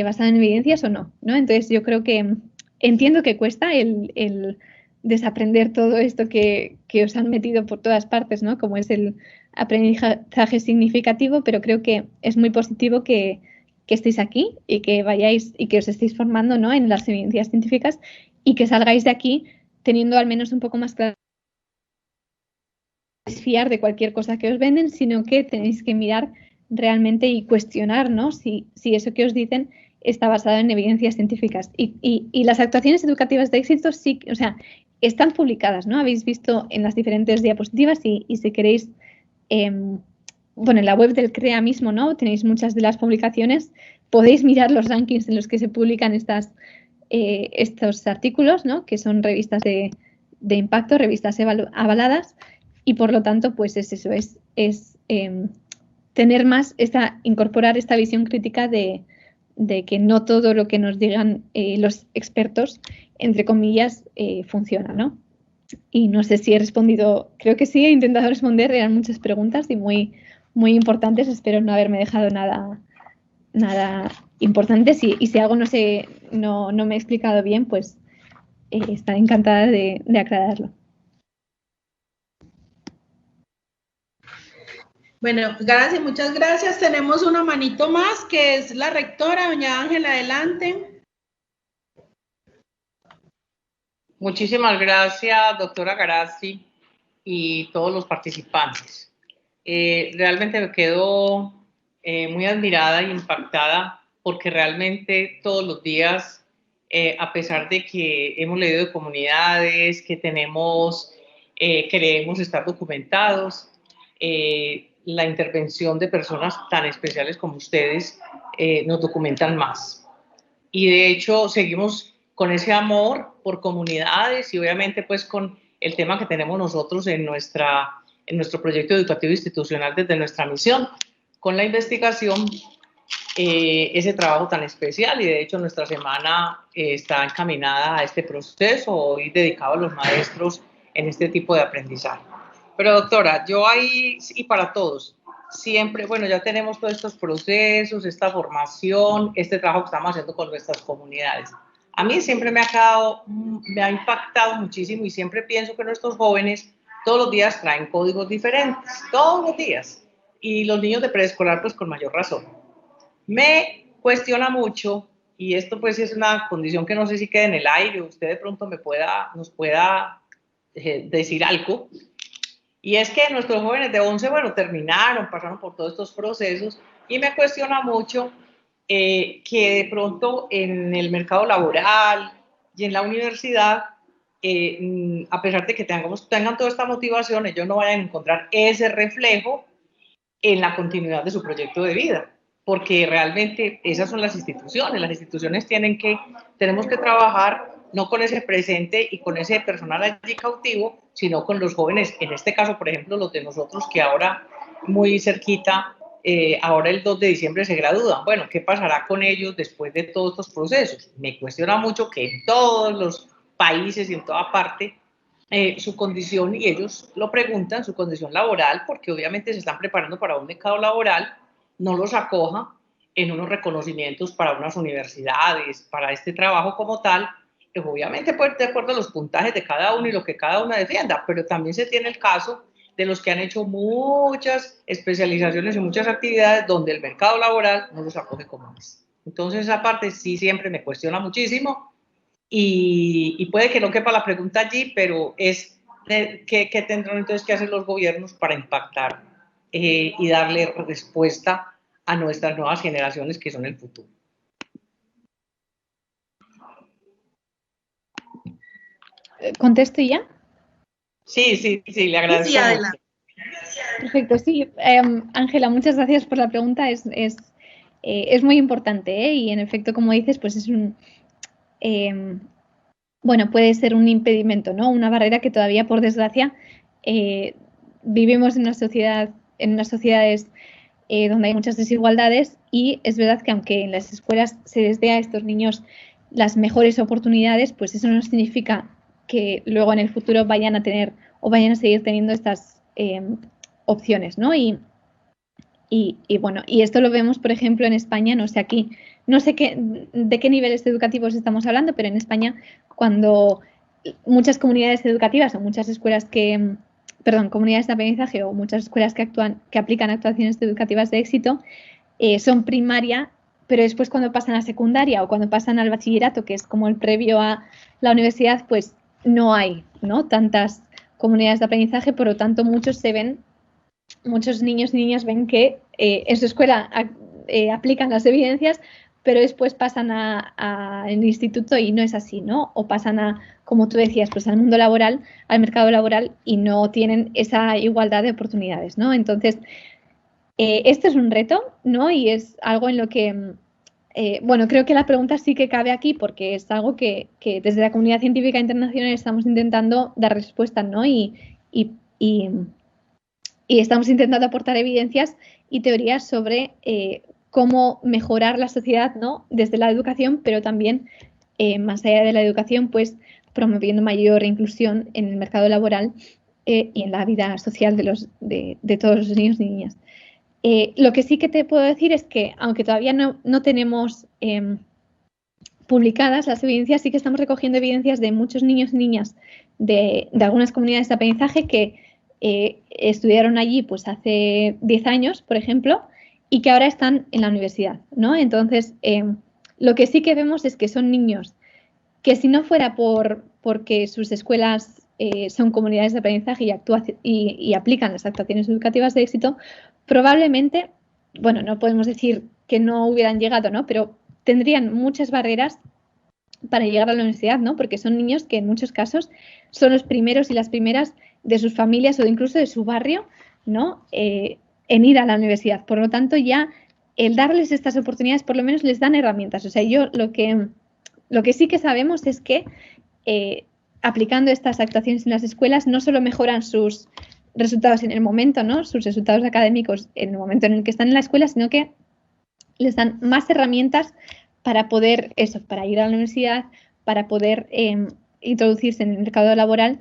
basado en evidencias o no, ¿no? Entonces, yo creo que entiendo que cuesta el desaprender todo esto que os han metido por todas partes, ¿no? Como es el aprendizaje significativo, pero creo que es muy positivo que estéis aquí y que vayáis y que os estéis formando, ¿no? En las evidencias científicas, y que salgáis de aquí teniendo al menos un poco más claro fiar de cualquier cosa que os venden, sino que tenéis que mirar realmente y cuestionar, ¿no? Si eso que os dicen está basado en evidencias científicas. Y las actuaciones educativas de éxito sí, o sea, están publicadas, ¿no? Habéis visto en las diferentes diapositivas y si queréis, bueno, en la web del CREA mismo, ¿no? Tenéis muchas de las publicaciones, podéis mirar los rankings en los que se publican estos artículos, ¿no? Que son revistas de impacto, revistas avaladas, y por lo tanto, pues es eso, es tener más, incorporar esta visión crítica de que no todo lo que nos digan los expertos, entre comillas, funciona, ¿no? Y no sé si he respondido, creo que sí, he intentado responder, eran muchas preguntas y muy, muy importantes, espero no haberme dejado nada importante, y si algo no me he explicado bien, pues estaré encantada de aclararlo. Bueno, gracias, muchas gracias. Tenemos una manito más, que es la rectora, doña Ángela, adelante. Muchísimas gracias, doctora Garazzi, y todos los participantes. Realmente me quedo muy admirada e impactada, porque realmente todos los días, a pesar de que hemos leído de comunidades, que queremos estar documentados, la intervención de personas tan especiales como ustedes nos documentan más. Y de hecho seguimos con ese amor por comunidades y obviamente pues con el tema que tenemos nosotros en nuestro proyecto educativo institucional desde nuestra misión, con la investigación, ese trabajo tan especial, y de hecho nuestra semana está encaminada a este proceso, hoy dedicado a los maestros en este tipo de aprendizaje. Pero doctora, yo ahí, y para todos, siempre, bueno, ya tenemos todos estos procesos, esta formación, este trabajo que estamos haciendo con nuestras comunidades. A mí siempre me ha impactado muchísimo, y siempre pienso que nuestros jóvenes todos los días traen códigos diferentes, todos los días, y los niños de preescolar pues con mayor razón. Me cuestiona mucho, y esto pues es una condición que no sé si queda en el aire, usted de pronto nos pueda decir algo. Y es que nuestros jóvenes de 11, bueno, pasaron por todos estos procesos, y me cuestiona mucho que de pronto en el mercado laboral y en la universidad, a pesar de que tengan toda esta motivación, ellos no vayan a encontrar ese reflejo en la continuidad de su proyecto de vida, porque realmente esas son las instituciones tenemos que trabajar no con ese presente y con ese personal allí cautivo, sino con los jóvenes, en este caso, por ejemplo, los de nosotros que ahora muy cerquita, ahora el 2 de diciembre se gradúan. Bueno, ¿qué pasará con ellos después de todos estos procesos? Me cuestiona mucho que en todos los países y en toda parte su condición, y ellos lo preguntan, su condición laboral, porque obviamente se están preparando para un mercado laboral, no los acoja en unos reconocimientos para unas universidades, para este trabajo como tal, que obviamente puede de acuerdo a los puntajes de cada uno y lo que cada una defienda, pero también se tiene el caso de los que han hecho muchas especializaciones y muchas actividades donde el mercado laboral no los acoge como es. Entonces esa parte sí siempre me cuestiona muchísimo, y puede que no quepa la pregunta allí, pero es ¿qué tendrán entonces que hacer los gobiernos para impactar y darle respuesta a nuestras nuevas generaciones que son el futuro? ¿Contesto ya? Sí, le agradezco. Sí, adelante. Perfecto, sí. Ángela, muchas gracias por la pregunta. Es muy importante, y en efecto, como dices, pues es bueno, puede ser un impedimento, ¿no? Una barrera que todavía, por desgracia, vivimos en unas sociedades donde hay muchas desigualdades, y es verdad que aunque en las escuelas se les dé a estos niños las mejores oportunidades, pues eso no significa que luego en el futuro vayan a tener o vayan a seguir teniendo estas opciones, ¿no? Y bueno, y esto lo vemos, por ejemplo, en España, no sé de qué niveles educativos estamos hablando, pero en España, cuando muchas comunidades educativas o muchas escuelas comunidades de aprendizaje o muchas escuelas que aplican actuaciones educativas de éxito son primaria, pero después cuando pasan a secundaria o cuando pasan al bachillerato, que es como el previo a la universidad, pues no hay, ¿no?, tantas comunidades de aprendizaje, por lo tanto muchos niños y niñas ven que en su escuela aplican las evidencias, pero después pasan al instituto y no es así, ¿no? O pasan como tú decías, pues al mundo laboral, al mercado laboral y no tienen esa igualdad de oportunidades, ¿no? Entonces, este es un reto, ¿no? Y es algo en lo que, bueno, creo que la pregunta sí que cabe aquí porque es algo que desde la comunidad científica internacional estamos intentando dar respuesta, ¿no? Y estamos intentando aportar evidencias y teorías sobre cómo mejorar la sociedad, ¿no? Desde la educación, pero también más allá de la educación, pues promoviendo mayor inclusión en el mercado laboral y en la vida social de todos los niños y niñas. Lo que sí que te puedo decir es que, aunque todavía no tenemos publicadas las evidencias, sí que estamos recogiendo evidencias de muchos niños y niñas de algunas comunidades de aprendizaje que estudiaron allí pues hace 10 años, por ejemplo, y que ahora están en la universidad, ¿no? Entonces, lo que sí que vemos es que son niños que si no fuera porque sus escuelas son comunidades de aprendizaje y aplican las actuaciones educativas de éxito, probablemente, bueno, no podemos decir que no hubieran llegado, ¿no? Pero tendrían muchas barreras para llegar a la universidad, ¿no? Porque son niños que en muchos casos son los primeros y las primeras de sus familias o incluso de su barrio, ¿no? En ir a la universidad. Por lo tanto, ya el darles estas oportunidades por lo menos les dan herramientas. O sea, lo que sí que sabemos es que aplicando estas actuaciones en las escuelas no solo mejoran sus resultados en el momento, ¿no? Sus resultados académicos en el momento en el que están en la escuela, sino que les dan más herramientas para poder para ir a la universidad, para poder introducirse en el mercado laboral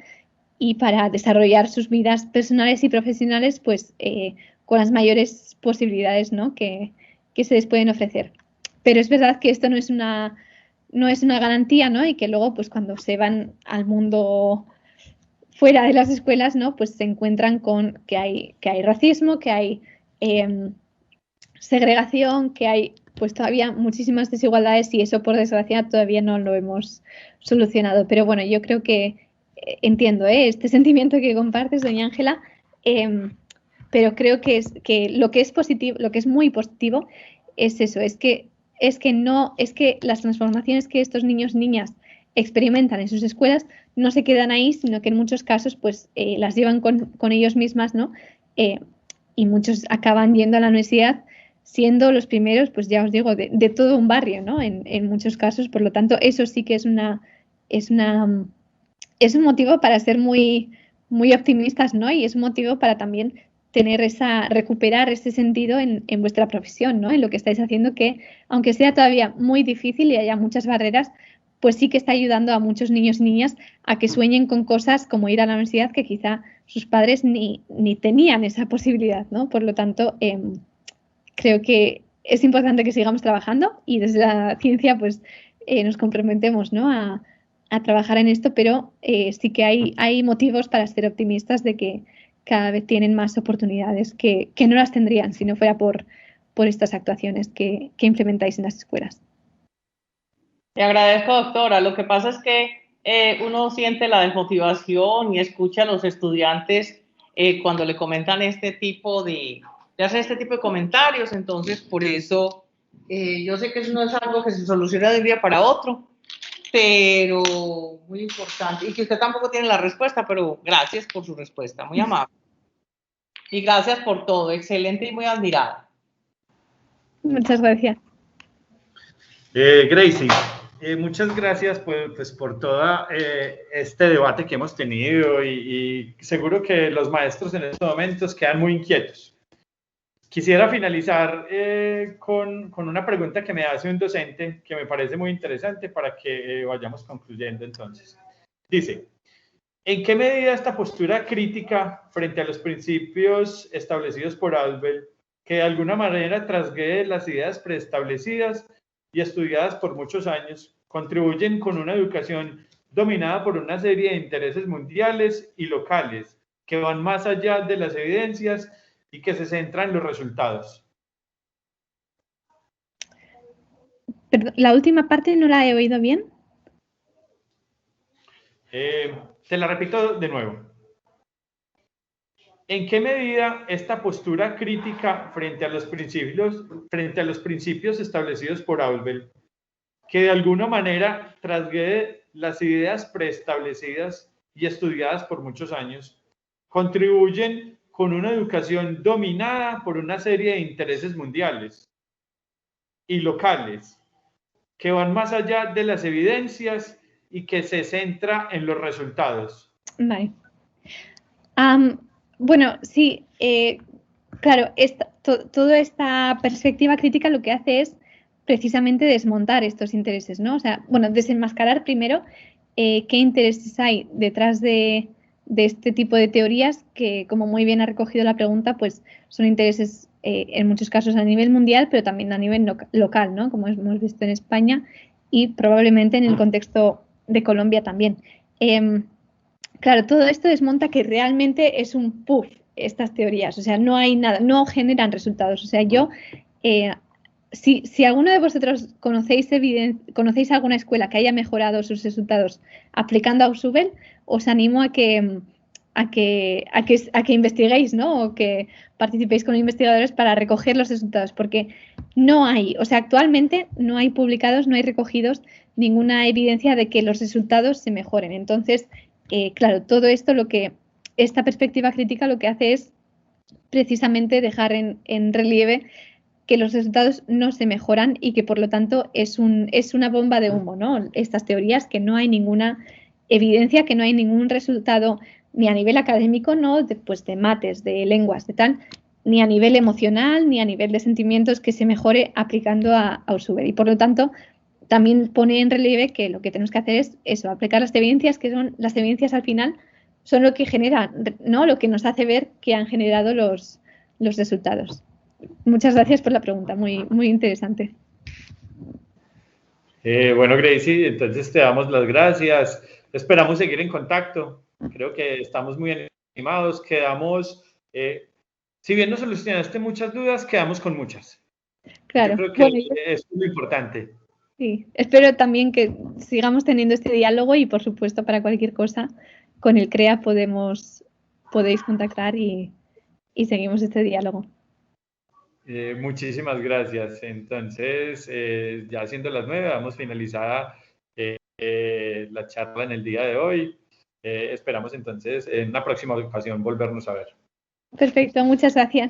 y para desarrollar sus vidas personales y profesionales pues con las mayores posibilidades, ¿no? que se les pueden ofrecer. Pero es verdad que esto no es una garantía, ¿no? Y que luego pues cuando se van al mundo fuera de las escuelas, ¿no? Pues se encuentran con que hay racismo, que hay segregación, que hay pues todavía muchísimas desigualdades y eso por desgracia todavía no lo hemos solucionado. Pero bueno, yo creo que entiendo este sentimiento que compartes, doña Ángela, pero creo que lo que es positivo, lo que es muy positivo es eso, es que las transformaciones que estos niños y niñas experimentan en sus escuelas no se quedan ahí, sino que en muchos casos pues las llevan con ellos mismas, ¿no? Y muchos acaban yendo a la universidad siendo los primeros, pues ya os digo, de todo un barrio, ¿no? En muchos casos, por lo tanto, eso sí que es un motivo para ser muy, muy optimistas, ¿no? Y es un motivo para también recuperar ese sentido en vuestra profesión, ¿no? En lo que estáis haciendo, que aunque sea todavía muy difícil y haya muchas barreras, pues sí que está ayudando a muchos niños y niñas a que sueñen con cosas como ir a la universidad que quizá sus padres ni tenían esa posibilidad, ¿no? Por lo tanto, creo que es importante que sigamos trabajando y desde la ciencia pues nos comprometemos, ¿no? a trabajar en esto, pero sí que hay motivos para ser optimistas de que cada vez tienen más oportunidades que no las tendrían si no fuera por estas actuaciones que implementáis en las escuelas. Te agradezco, doctora. Lo que pasa es que uno siente la desmotivación y escucha a los estudiantes cuando le comentan este tipo de comentarios. Entonces, por eso, yo sé que eso no es algo que se soluciona de un día para otro, pero muy importante. Y que usted tampoco tiene la respuesta, pero gracias por su respuesta, muy amable. Y gracias por todo, excelente y muy admirada. Muchas gracias. Gracie, muchas gracias pues, por todo este debate que hemos tenido y seguro que los maestros en estos momentos quedan muy inquietos. Quisiera finalizar con una pregunta que me hace un docente que me parece muy interesante para que vayamos concluyendo entonces. Dice, ¿en qué medida esta postura crítica frente a los principios establecidos por Albert, que de alguna manera transgrede las ideas preestablecidas y estudiadas por muchos años, contribuyen con una educación dominada por una serie de intereses mundiales y locales que van más allá de las evidencias y que se centran en los resultados? Perdón, la última parte no la he oído bien. Te la repito de nuevo. ¿En qué medida esta postura crítica frente a los principios establecidos por Ausubel, que de alguna manera transgrede las ideas preestablecidas y estudiadas por muchos años, contribuyen con una educación dominada por una serie de intereses mundiales y locales que van más allá de las evidencias y que se centra en los resultados? Vale. Bueno, sí, claro, toda esta perspectiva crítica lo que hace es precisamente desmontar estos intereses, ¿no? O sea, bueno, desenmascarar primero qué intereses hay detrás de este tipo de teorías que, como muy bien ha recogido la pregunta, pues son intereses en muchos casos a nivel mundial, pero también a nivel local, ¿no? Como hemos visto en España y probablemente en el contexto de Colombia también. Claro, todo esto desmonta que realmente es un puff estas teorías, o sea, no hay nada, no generan resultados. O sea, yo, si alguno de vosotros conocéis alguna escuela que haya mejorado sus resultados aplicando Ausubel, os animo a que investiguéis, ¿no? O que participéis con investigadores para recoger los resultados, porque no hay, o sea, actualmente no hay publicados, no hay recogidos ninguna evidencia de que los resultados se mejoren. Entonces, claro, todo esto, esta perspectiva crítica lo que hace es precisamente dejar en relieve que los resultados no se mejoran y que por lo tanto es una bomba de humo, ¿no? Estas teorías, que no hay ninguna evidencia, que no hay ningún resultado ni a nivel académico, ¿no? Pues de mates, de lenguas, de tal, ni a nivel emocional, ni a nivel de sentimientos que se mejore aplicando a Ausubel. Y por lo tanto, también pone en relieve que lo que tenemos que hacer es eso, aplicar las evidencias, que son las evidencias al final, son lo que genera, ¿no? Lo que nos hace ver que han generado los resultados. Muchas gracias por la pregunta, muy, muy interesante. Bueno, Gracie, entonces te damos las gracias. Esperamos seguir en contacto. Creo que estamos muy animados. Quedamos, si bien nos solucionaste muchas dudas, quedamos con muchas. Claro. Yo creo que bueno, es muy importante. Sí, espero también que sigamos teniendo este diálogo y, por supuesto, para cualquier cosa, con el CREA podéis contactar y seguimos este diálogo. Muchísimas gracias. Entonces, ya siendo las 9, damos finalizada la charla en el día de hoy. Esperamos entonces en una próxima ocasión volvernos a ver. Perfecto, muchas gracias.